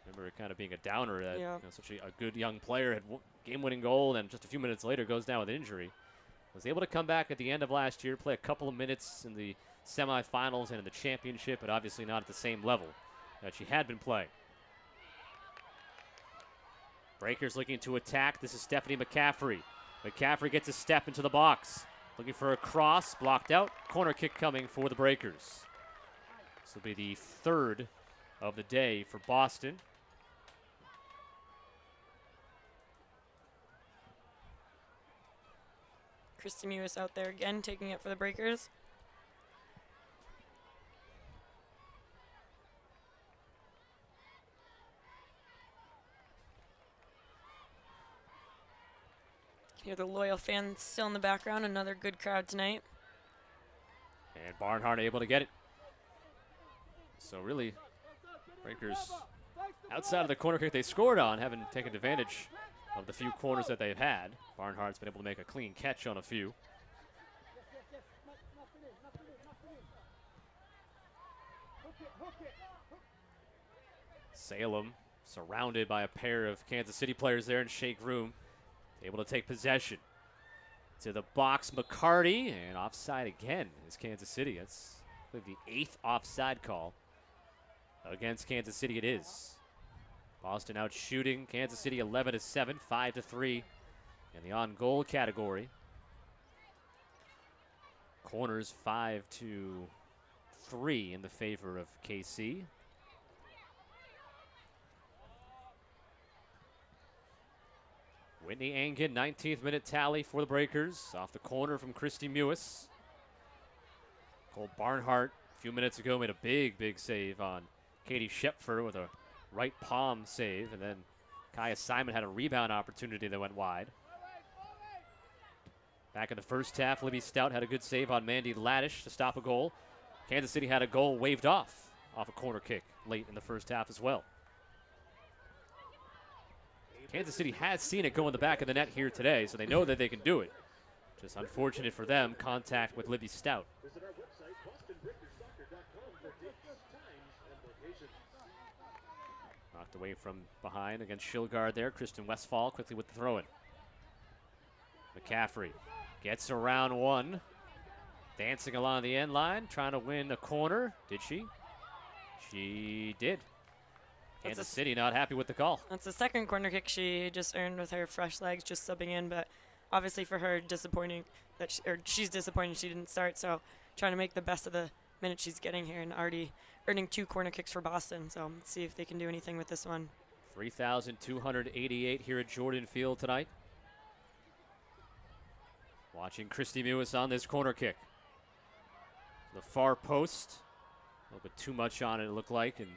Remember it kind of being a downer that such a good young player had game-winning goal, and just a few minutes later goes down with injury. Was able to come back at the end of last year, play a couple of minutes in the semifinals and in the championship, but obviously not at the same level that she had been playing. Breakers looking to attack. This is Stephanie McCaffrey. McCaffrey gets a step into the box. Looking for a cross, blocked out. Corner kick coming for the Breakers. This will be the 3rd of the day for Boston. Christy Mewis out there again, taking it for the Breakers. Hear the loyal fans still in the background. Another good crowd tonight. And Barnhart able to get it. So really, Breakers outside of the corner kick they scored on haven't taken advantage of the few corners that they've had. Barnhart's been able to make a clean catch on a few. Salem surrounded by a pair of Kansas City players there in Shake Room. Able to take possession. To the box, McCarty, and offside again is Kansas City. That's I believe the 8th offside call against Kansas City it is. Boston out shooting Kansas City 11-7, 5-3 in the on-goal category. Corners 5-3 in the favor of KC. Whitney Angen, 19th minute tally for the Breakers. Off the corner from Christy Mewis. Cole Barnhart, a few minutes ago, made a big save on Katie Shepfer with a right palm save. And then Kaya Simon had a rebound opportunity that went wide. Back in the first half, Libby Stout had a good save on Mandy Laddish to stop a goal. Kansas City had a goal waved off a corner kick late in the first half as well. Kansas City has seen it go in the back of the net here today, so they know that they can do it. Just unfortunate for them, contact with Libby Stout. Visit our website, bostonbreakersoccer.com for dates, times, and locations. Knocked away from behind against Shilgard there. Kristen Westfall quickly with the throw-in. McCaffrey gets around one. Dancing along the end line, trying to win a corner. Did she? She did. Kansas City not happy with the call. That's the second corner kick she just earned with her fresh legs, just subbing in. But obviously for her, disappointing that she's disappointed she didn't start. So trying to make the best of the minutes she's getting here, and already earning 2 corner kicks for Boston. So let's see if they can do anything with this one. 3,288 here at Jordan Field tonight. Watching Christy Mewis on this corner kick. The far post. A little bit too much on it looked like, and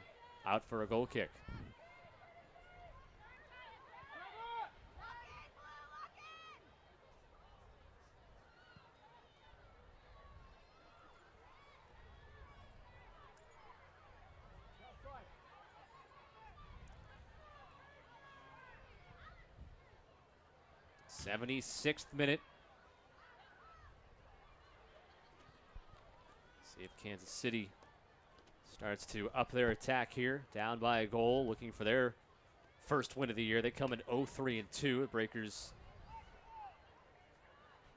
out for a goal kick. '76th minute. See if Kansas City starts to up their attack here. Down by a goal, looking for their first win of the year. They come in 0-3-2. The Breakers,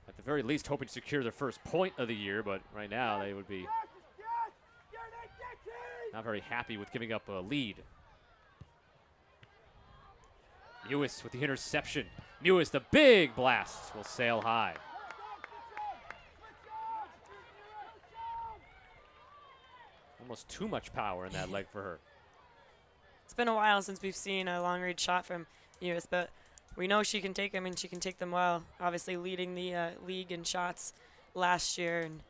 at the very least, hoping to secure their first point of the year, but right now they would be not very happy with giving up a lead. Mewis with the interception. Mewis, the big blast, will sail high. Almost too much power in that leg for her. It's been a while since we've seen a long-range shot from Mewis, but we know she can take them, and she can take them well. Obviously leading the league in shots last year, and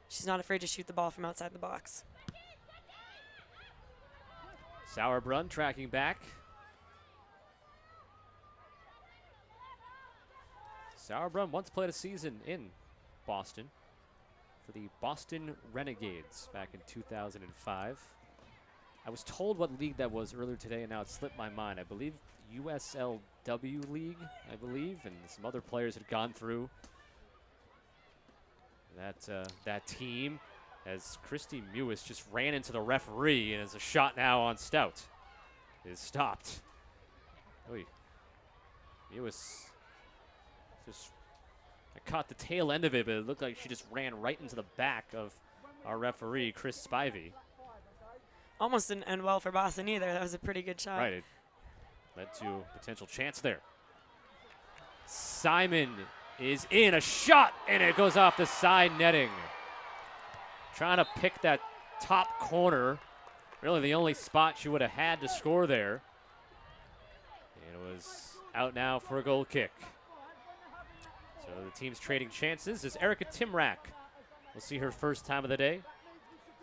she's not afraid to shoot the ball from outside the box. Sauerbrunn tracking back. Sauerbrunn once played a season in Boston for the Boston Renegades back in 2005. I was told what league that was earlier today, and now it slipped my mind. I believe USLW League, I believe, and some other players had gone through that team, as Christy Mewis just ran into the referee, and as a shot now on Stout is stopped. Oy. Mewis just caught the tail end of it, but it looked like she just ran right into the back of our referee, Chris Spivey. Almost didn't end well for Boston either. That was a pretty good shot. Right, it led to a potential chance there. Simon is in, a shot, and it goes off the side netting. Trying to pick that top corner. Really the only spot she would have had to score there. And it was out now for a goal kick. So So the team's trading chances is Erica Timrak. We'll see her first time of the day.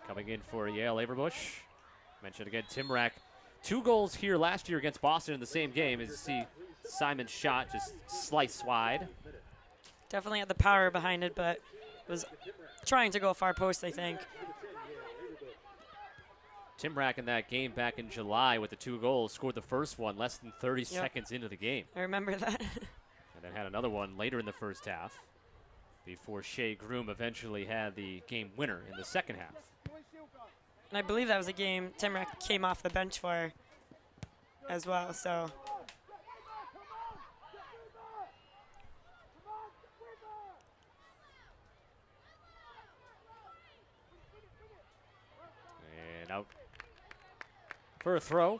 Coming in for Yale Averbush. Mentioned again, Timrak. 2 goals here last year against Boston in the same game. As you see, Simon's shot just slice wide. Definitely had the power behind it, but was trying to go far post, I think. Timrak in that game back in July with the 2 goals, scored the first one less than 30 seconds into the game. I remember that. And then had another one later in the first half before Shea Groom eventually had the game winner in the second half. And I believe that was a game Timrak came off the bench for as well, so. And out for a throw.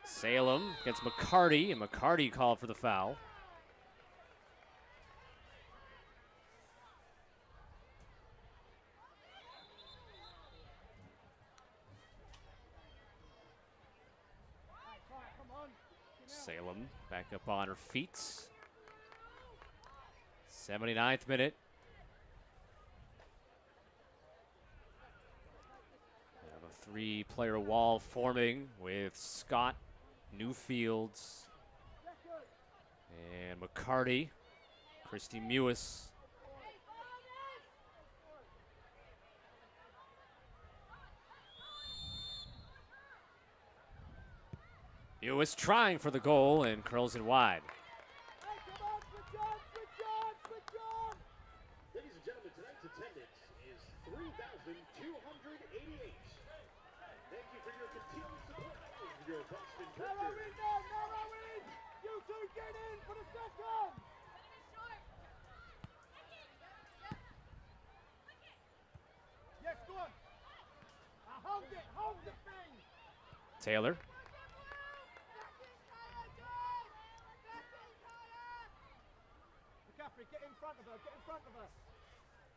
Salem against McCarty, and McCarty called for the foul. Salem back up on her feet. 79th minute. We have a 3-player wall forming with Scott, Newfields, and McCarty, Christy Mewis. Mewis trying for the goal and curls it wide. Ladies and gentlemen, tonight's attendance is 3,288. Thank you for your continued support of your Boston Breakers. You two get in for the second! Yes, go on. Hold the thing. Taylor. McCaffrey, get in front of her, get in front of her.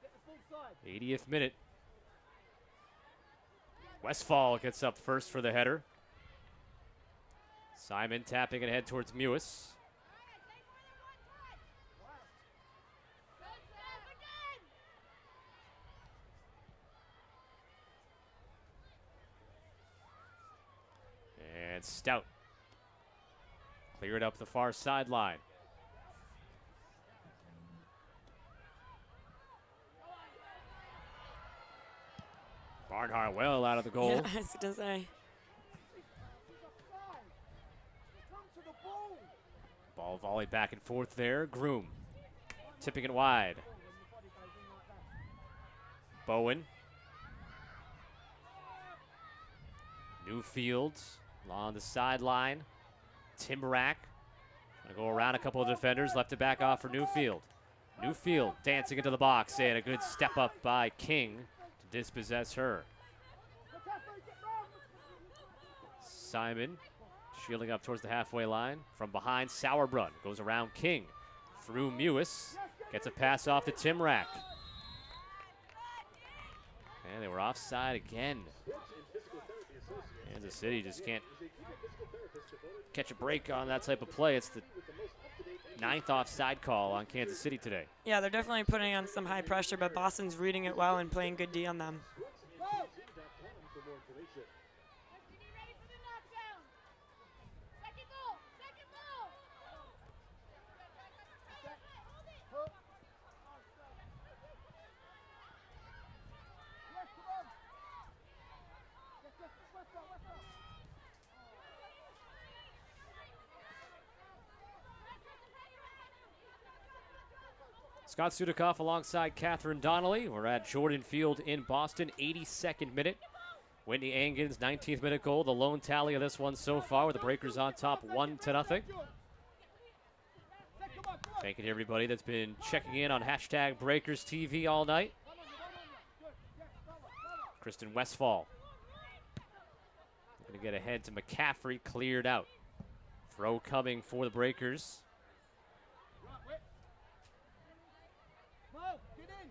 Get the full side. 80th minute. Westfall gets up first for the header. Simon tapping it ahead towards Mewis. And Stout cleared up the far sideline. Barnhart well out of the goal. Yeah, I was gonna say. Come to the ball. Ball volley back and forth there. Groom tipping it wide. Bowen. Newfield along the sideline. Timrak gonna go around a couple of defenders. Left it back off for Newfield. Newfield dancing into the box and a good step up by King to dispossess her. Simon shielding up towards the halfway line. From behind, Sauerbrunn goes around King. Through Mewis. Gets a pass off to Timrak. And they were offside again. Kansas City just can't catch a break on that type of play. It's the 9th offside call on Kansas City today. Yeah, they're definitely putting on some high pressure, but Boston's reading it well and playing good D on them. Scott Sudikoff alongside Catherine Donnelly. We're at Jordan Field in Boston, 82nd minute. Whitney Angens, 19th minute goal. The lone tally of this one so far with the Breakers on top 1-0. Thank you to everybody that's been checking in on hashtag Breakers TV all night. Kristen Westfall Going to get ahead to McCaffrey, cleared out. Throw coming for the Breakers. Mo, get in.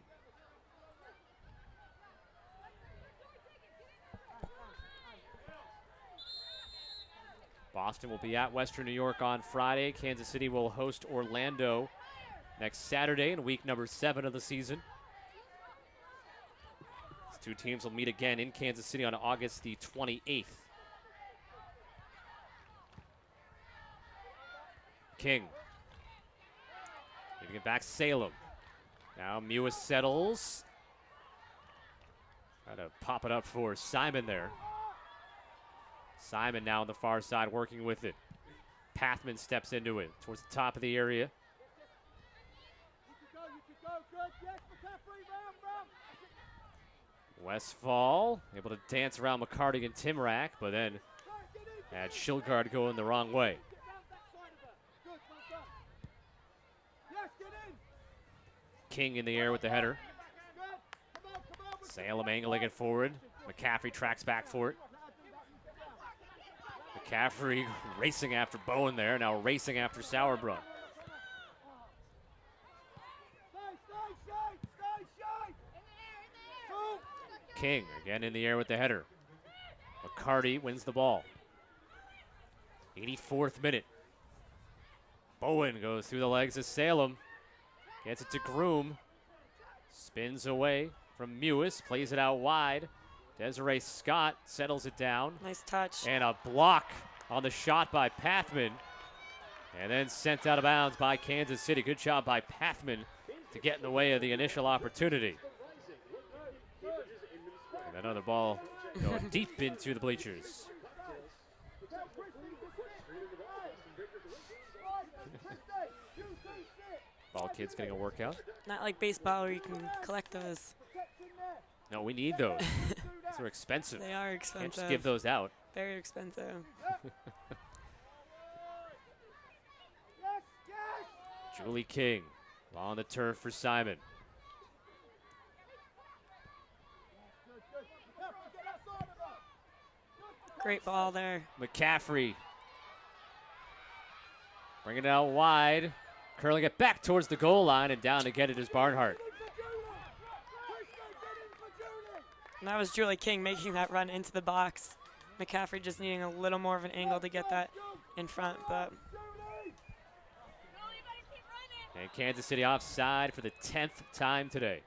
Boston will be at Western New York on Friday. Kansas City will host Orlando next Saturday in week number 7 of the season. These two teams will meet again in Kansas City on August the 28th. King. Giving it back Salem. Now Mewis settles. Try to pop it up for Simon there. Simon now on the far side working with it. Pathman steps into it towards the top of the area. You can go, good. Yes, McCaffrey, round. Westfall able to dance around McCarty and Timrak, but then had Shilgard going the wrong way. Get down that side of her. Good, well done. Yes, get in. King in the air with the header. Good. Come on. Salem angling it forward. McCaffrey tracks back for it. McCaffrey racing after Bowen there, now racing after Sauerbrunn. Stay. King again in the air with the header. McCarty wins the ball. 84th minute. Bowen goes through the legs of Salem. Gets it to Groom. Spins away from Mewis. Plays it out wide. Desiree Scott settles it down. Nice touch. And a block on the shot by Pathman. And then sent out of bounds by Kansas City. Good job by Pathman to get in the way of the initial opportunity. And another ball going deep into the bleachers. Ball kids getting a workout. Not like baseball where you can collect those. No, we need those. Those are expensive. They are Can't expensive. just give those out. Very expensive. Julie King on the turf for Simon. Great ball there. McCaffrey bringing it out wide. Curling it back towards the goal line, and down to get it is Barnhart. And that was Julie King making that run into the box. McCaffrey just needing a little more of an angle to get that in front, but and Kansas City offside for the 10th time today.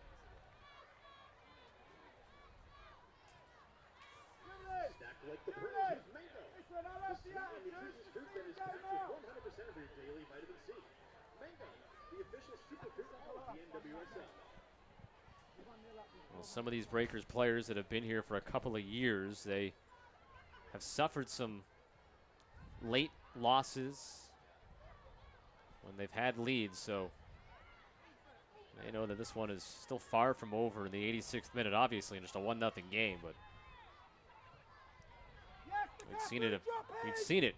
Well, some of these Breakers players that have been here for a couple of years, they have suffered some late losses when they've had leads, so they know that this one is still far from over in the 86th minute, obviously, in just a 1-0 game, but we've seen it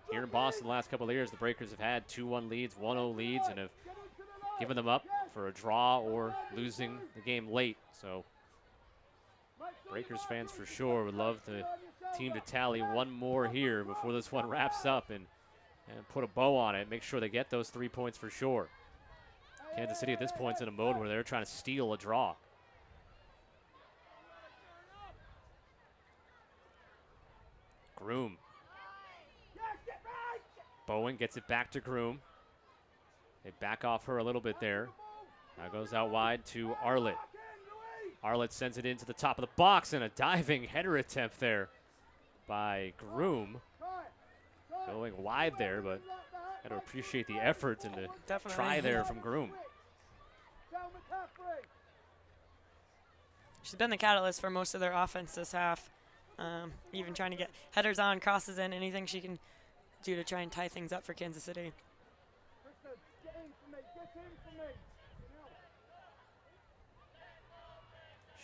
here in Boston the last couple of years. The Breakers have had 2-1 leads, 1-0 leads, and have given them up for a draw or losing the game late. So Breakers fans for sure would love the team to tally one more here before this one wraps up and put a bow on it, make sure they get those 3 points for sure. Kansas City at this point is in a mode where they're trying to steal a draw. Groom. Bowen gets it back to Groom. They back off her a little bit there. Now goes out wide to Arlett. Arlett sends it into the top of the box, and a diving header attempt there by Groom. Going wide there, but got to appreciate the effort and the Definitely. try there from Groom. She's been the catalyst for most of their offense this half. Even trying to get headers on, crosses in, anything she can do to try and tie things up for Kansas City.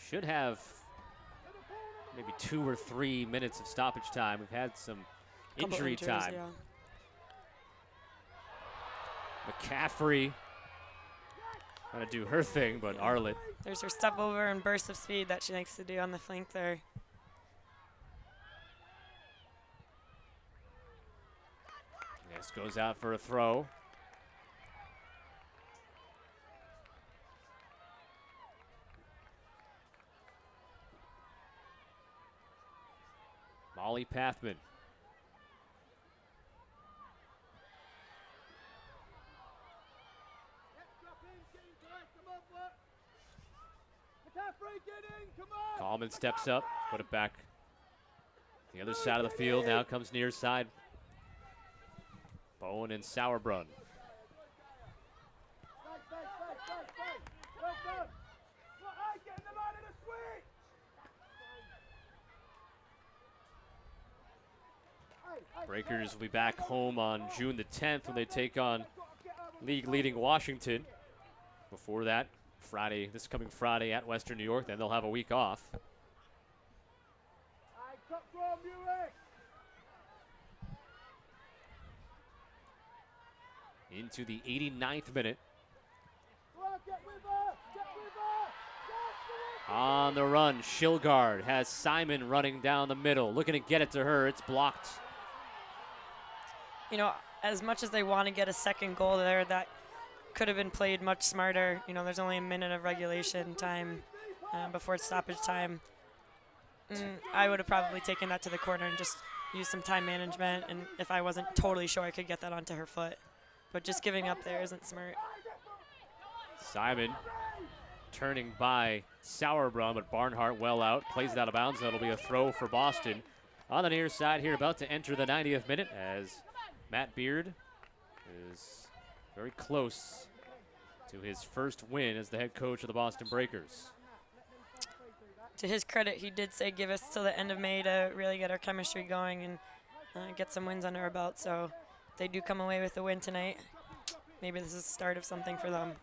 Should have maybe 2 or 3 minutes of stoppage time. We've had some Couple injury injuries, time. yeah. McCaffrey trying to do her thing, but Arlett. There's her step over and burst of speed that she likes to do on the flank there. This goes out for a throw. Molly Pathman. Coleman steps up, put it back. The other side of the field now comes near side. Bowen and Sauerbrunn. Breakers will be back home on June the 10th when they take on league-leading Washington. Before that, this coming Friday at Western New York, then they'll have a week off. Into the 89th minute. On the run, Shilgard has Simon running down the middle, looking to get it to her. It's blocked. You know, as much as they want to get a second goal there, that could have been played much smarter. You know, there's only a minute of regulation time before stoppage time. I would have probably taken that to the corner and just used some time management. And if I wasn't totally sure, I could get that onto her foot. But just giving up there isn't smart. Simon turning by Sauerbrunn, but Barnhart well out, plays it out of bounds. That'll be a throw for Boston. On the near side here, about to enter the 90th minute as Matt Beard is very close to his first win as the head coach of the Boston Breakers. To his credit, he did say give us till the end of May to really get our chemistry going and get some wins under our belt. So if they do come away with the win tonight, maybe this is the start of something for them.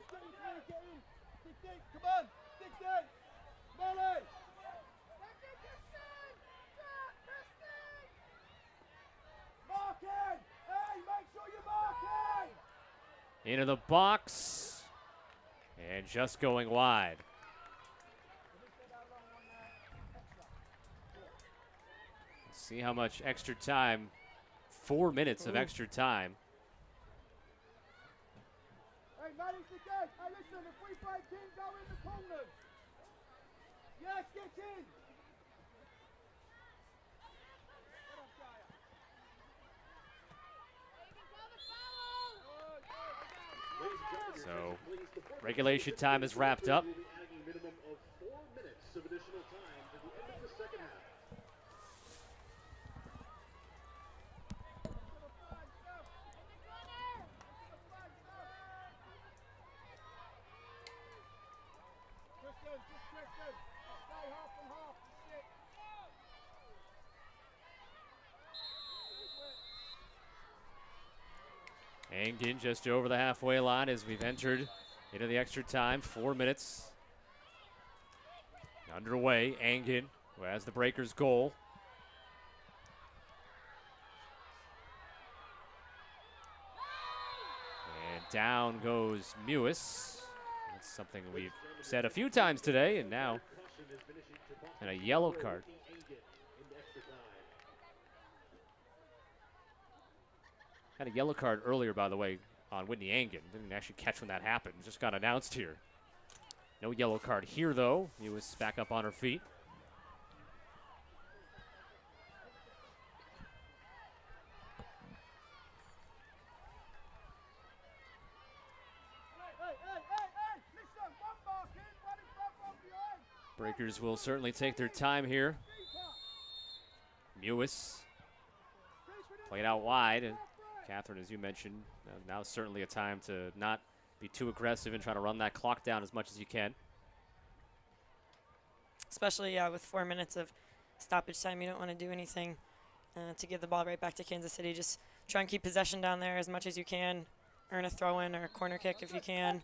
Into the box, and just going wide. Let's see how much extra time, 4 minutes of extra time. Hey, manage the game. Hey, listen, if we break in, go in the corners. Yes, get in. So, regulation time is wrapped up. Minimum of 4 minutes of additional time to the end of the second half. Angen just over the halfway line as we've entered into the extra time. 4 minutes underway. Angen, who has the Breakers' goal. And down goes Mewis. That's something we've said a few times today, and now and a yellow card. Had a yellow card earlier, by the way, on Whitney Angen. Didn't actually catch when that happened. Just got announced here. No yellow card here, though. He was back up on her feet. Breakers will certainly take their time here. Mewis played out wide, and Catherine, as you mentioned, now is certainly a time to not be too aggressive and try to run that clock down as much as you can. Especially with 4 minutes of stoppage time, you don't want to do anything to give the ball right back to Kansas City. Just try and keep possession down there as much as you can. Earn a throw-in or a corner kick if you can.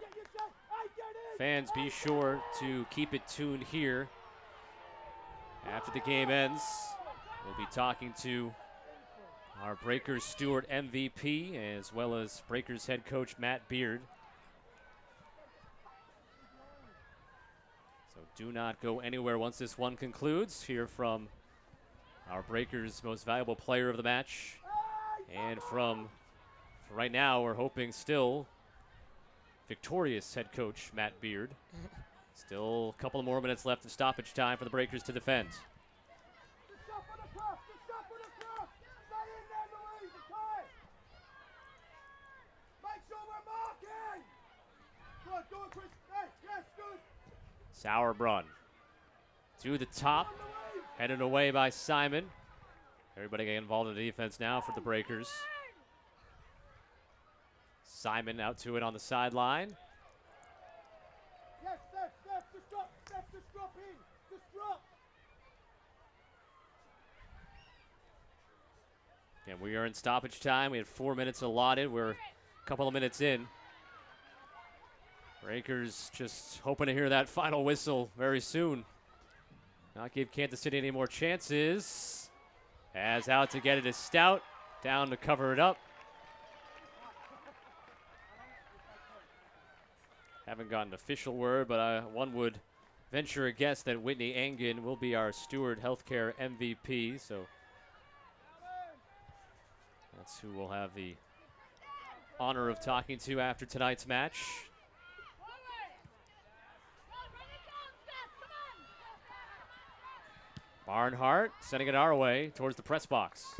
Fans, be sure to keep it tuned here. After the game ends, we'll be talking to our Breakers Stewart MVP, as well as Breakers head coach Matt Beard. So do not go anywhere once this one concludes. Hear from our Breakers most valuable player of the match and from Right now, we're hoping still victorious head coach Matt Beard. Still a couple of more minutes left of stoppage time for the Breakers to defend. Just stop on the cross. Just stop on the cross. Stay in there, Louise. Okay. Make sure we're marking. Good, go on, Chris. Hey, yes, good. Sauerbrunn to the top, headed away by Simon. Everybody getting involved in the defense now for the Breakers. Simon out to it on the sideline. Yes, Steph, just drop. Steph, just drop in. Just drop. And we are in stoppage time. We had 4 minutes allotted. We're a couple of minutes in. Breakers just hoping to hear that final whistle very soon. Not give Kansas City any more chances. As out to get it is Stout. Down to cover it up. Haven't gotten an official word, but one would venture a guess that Whitney Angen will be our Steward Healthcare MVP. So that's who we'll have the honor of talking to after tonight's match. Barnhart sending it our way towards the press box.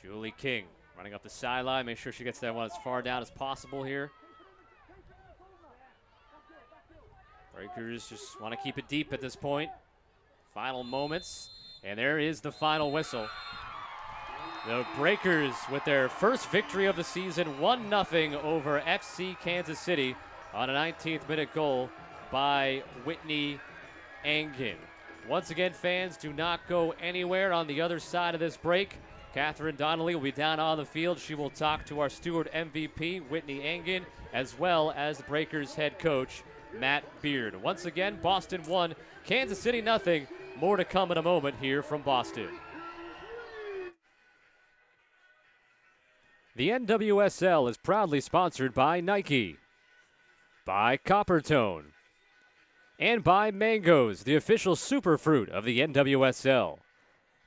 Julie King running up the sideline. Make sure she gets that one as far down as possible here. Breakers just want to keep it deep at this point. Final moments. And there is the final whistle. The Breakers with their first victory of the season, 1-0 over FC Kansas City on a 19th minute goal by Whitney Angen. Once again, fans, do not go anywhere on the other side of this break. Catherine Donnelly will be down on the field. She will talk to our Steward MVP, Whitney Angen, as well as the Breakers head coach, Matt Beard. Once again, Boston 1, Kansas City 0. More to come in a moment here from Boston. The NWSL is proudly sponsored by Nike, by Coppertone, and by Mangoes, the official superfruit of the NWSL.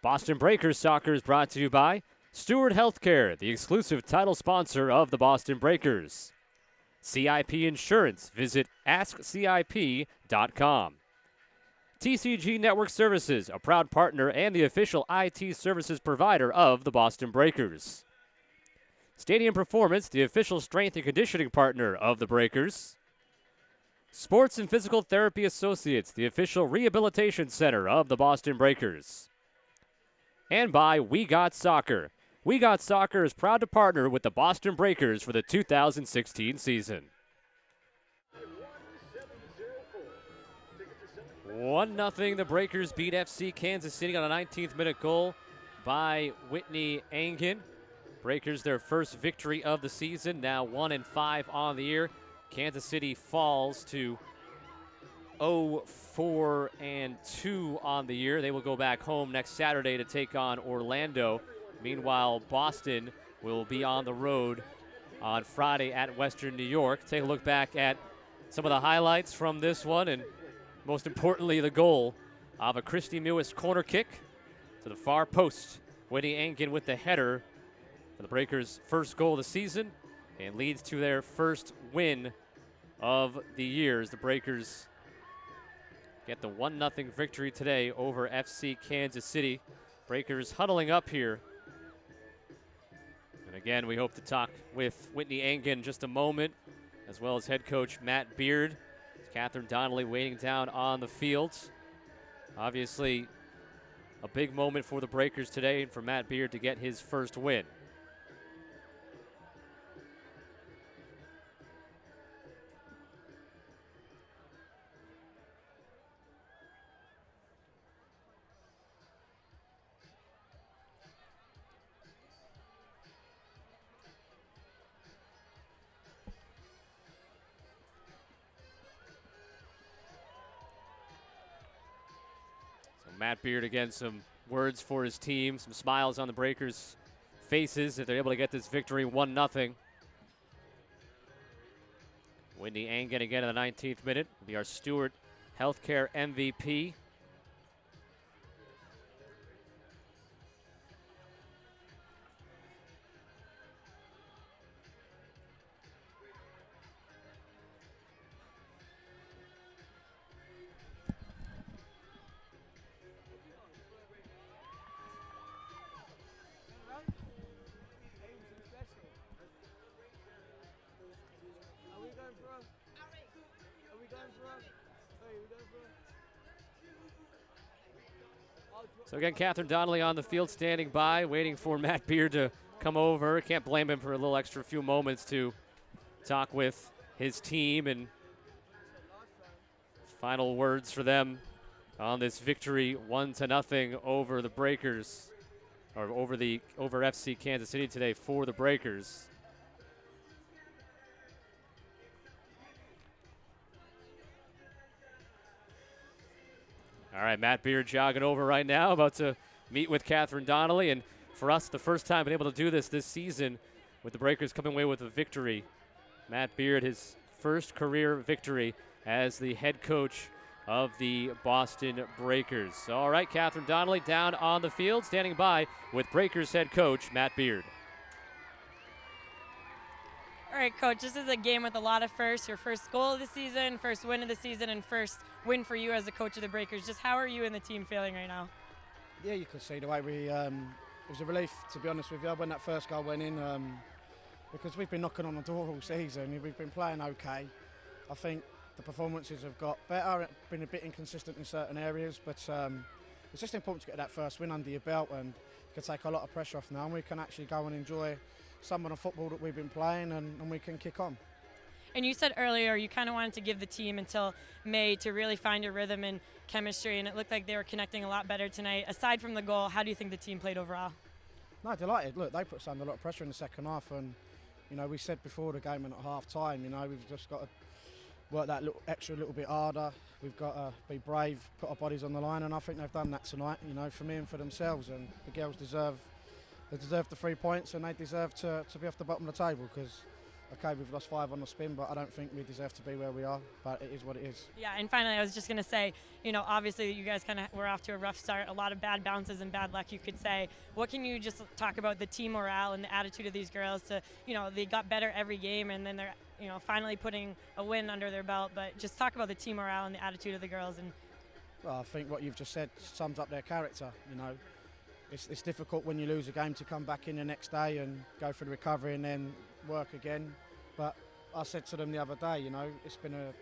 Boston Breakers soccer is brought to you by Steward Healthcare, the exclusive title sponsor of the Boston Breakers. CIP Insurance. Visit AskCIP.com. TCG Network Services, a proud partner and the official IT services provider of the Boston Breakers. Stadium Performance, the official strength and conditioning partner of the Breakers. Sports and Physical Therapy Associates, the official rehabilitation center of the Boston Breakers. And by We Got Soccer. We Got Soccer is proud to partner with the Boston Breakers for the 2016 season. 1-0, the Breakers beat FC Kansas City on a 19th minute goal by Whitney Angen. Breakers their first victory of the season, now 1-5 on the year. Kansas City falls to 0-4-2 on the year. They will go back home next Saturday to take on Orlando. Meanwhile, Boston will be on the road on Friday at Western New York. Take a look back at some of the highlights from this one, and most importantly, the goal of a Christy Mewis corner kick to the far post. Whitney Angen with the header for the Breakers' first goal of the season, and leads to their first win of the year as the Breakers get the 1-0 victory today over FC Kansas City. Breakers huddling up here. And again, we hope to talk with Whitney Angen in just a moment, as well as head coach Matt Beard. Catherine Donnelly waiting down on the field. Obviously, a big moment for the Breakers today and for Matt Beard to get his first win. Matt Beard, again, some words for his team, some smiles on the Breakers' faces if they're able to get this victory 1-0. Whitney Angen again in the 19th minute will be our Stewart Healthcare MVP. So again, Catherine Donnelly on the field standing by, waiting for Matt Beard to come over. Can't blame him for a little extra few moments to talk with his team, and final words for them on this victory 1-0 over the Breakers, or over FC Kansas City today for the Breakers. All right, Matt Beard jogging over right now, about to meet with Catherine Donnelly. And for us, the first time been able to do this season with the Breakers coming away with a victory. Matt Beard, his first career victory as the head coach of the Boston Breakers. All right, Catherine Donnelly down on the field, standing by with Breakers head coach Matt Beard. All right, Coach, this is a game with a lot of firsts. Your first goal of the season, first win of the season, and first win for you as the coach of the Breakers. Just how are you and the team feeling right now? Yeah, you could see the way we, it was a relief, to be honest with you, when that first goal went in, because we've been knocking on the door all season. We've been playing okay. I think the performances have got better, been a bit inconsistent in certain areas, but it's just important to get that first win under your belt, and you can take a lot of pressure off now, and we can actually go and enjoy some of the football that we've been playing, and we can kick on. And you said earlier you kind of wanted to give the team until May to really find a rhythm and chemistry, and it looked like they were connecting a lot better tonight. Aside from the goal, how do you think the team played overall? No, delighted. Look, they put us under a lot of pressure in the second half, and you know, we said before the game and at half time, you know, we've just got to work that little bit harder. We've got to be brave, put our bodies on the line, and I think they've done that tonight, you know, for me and for themselves. And the girls deserve the 3 points, and they deserve to be off the bottom of the table, because okay, we've lost 5 on the spin, but I don't think we deserve to be where we are, but it is what it is. Yeah, and finally, I was just going to say, you know, obviously you guys kind of were off to a rough start, a lot of bad bounces and bad luck, you could say. What can you just talk about the team morale and the attitude of these girls to, you know, they got better every game, and then they're, you know, finally putting a win under their belt, but just talk about the team morale and the attitude of the girls. And well, I think what you've just said sums up their character, you know. It's difficult when you lose a game to come back in the next day and go through the recovery and then work again. But I said to them the other day, you know, it's been an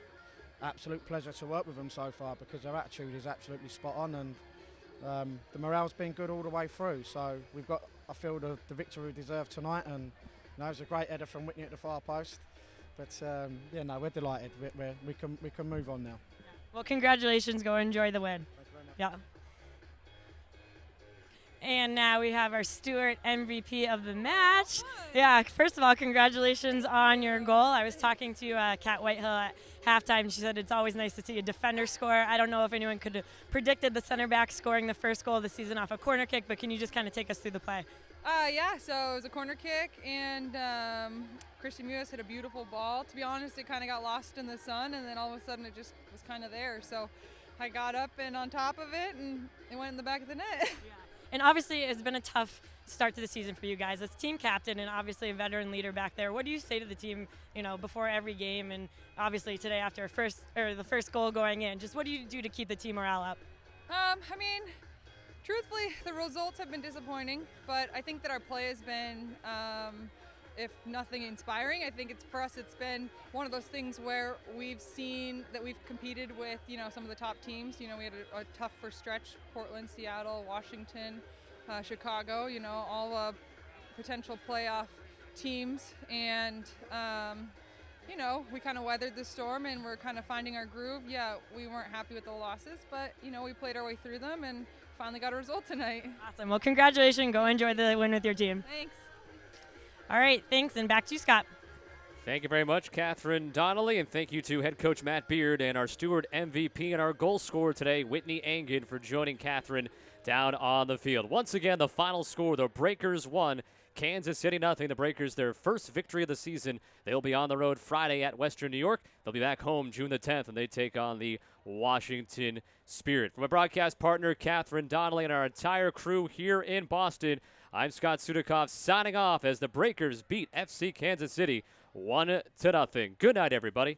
absolute pleasure to work with them so far, because their attitude is absolutely spot on, and the morale's been good all the way through. So we've got, I feel, the victory we deserve tonight, and you know, it was a great header from Whitney at the far post. But yeah, no, we're delighted. We can move on now. well, congratulations. Go enjoy the win. Thank you very much. Yeah. And now we have our Stewart MVP of the match. Yeah, first of all, congratulations on your goal. I was talking to Kat Whitehill at halftime. She said it's always nice to see a defender score. I don't know if anyone could have predicted the center back scoring the first goal of the season off a corner kick, but can you just kind of take us through the play? Yeah, so it was a corner kick, and Christian Muas hit a beautiful ball. To be honest, it kind of got lost in the sun, and then all of a sudden it just was kind of there. So I got up and on top of it, and it went in the back of the net. Yeah. And obviously it's been a tough start to the season for you guys as team captain and obviously a veteran leader back there. What do you say to the team, you know, before every game, and obviously today after the first goal going in? Just what do you do to keep the team morale up? I mean, truthfully, the results have been disappointing, but I think that our play has been, if nothing, inspiring. I think for us it's been one of those things where we've seen that we've competed with, you know, some of the top teams. You know, we had a tough first stretch: Portland, Seattle, Washington, Chicago. You know, all potential playoff teams, and you know, we kind of weathered the storm and we're kind of finding our groove. Yeah, we weren't happy with the losses, but you know, we played our way through them and finally got a result tonight. Awesome. Well, congratulations. Go enjoy the win with your team. Thanks. All right, thanks, and back to you, Scott. Thank you very much, Catherine Donnelly, and thank you to head coach Matt Beard and our Stewart MVP and our goal scorer today, Whitney Angen, for joining Catherine down on the field. Once again, the final score, the Breakers 1, Kansas City nothing. The Breakers, their first victory of the season. They'll be on the road Friday at Western New York. They'll be back home June the 10th, and they take on the Washington Spirit. From my broadcast partner, Catherine Donnelly, and our entire crew here in Boston, I'm Scott Sudikoff signing off as the Breakers beat FC Kansas City 1-0. Good night, everybody.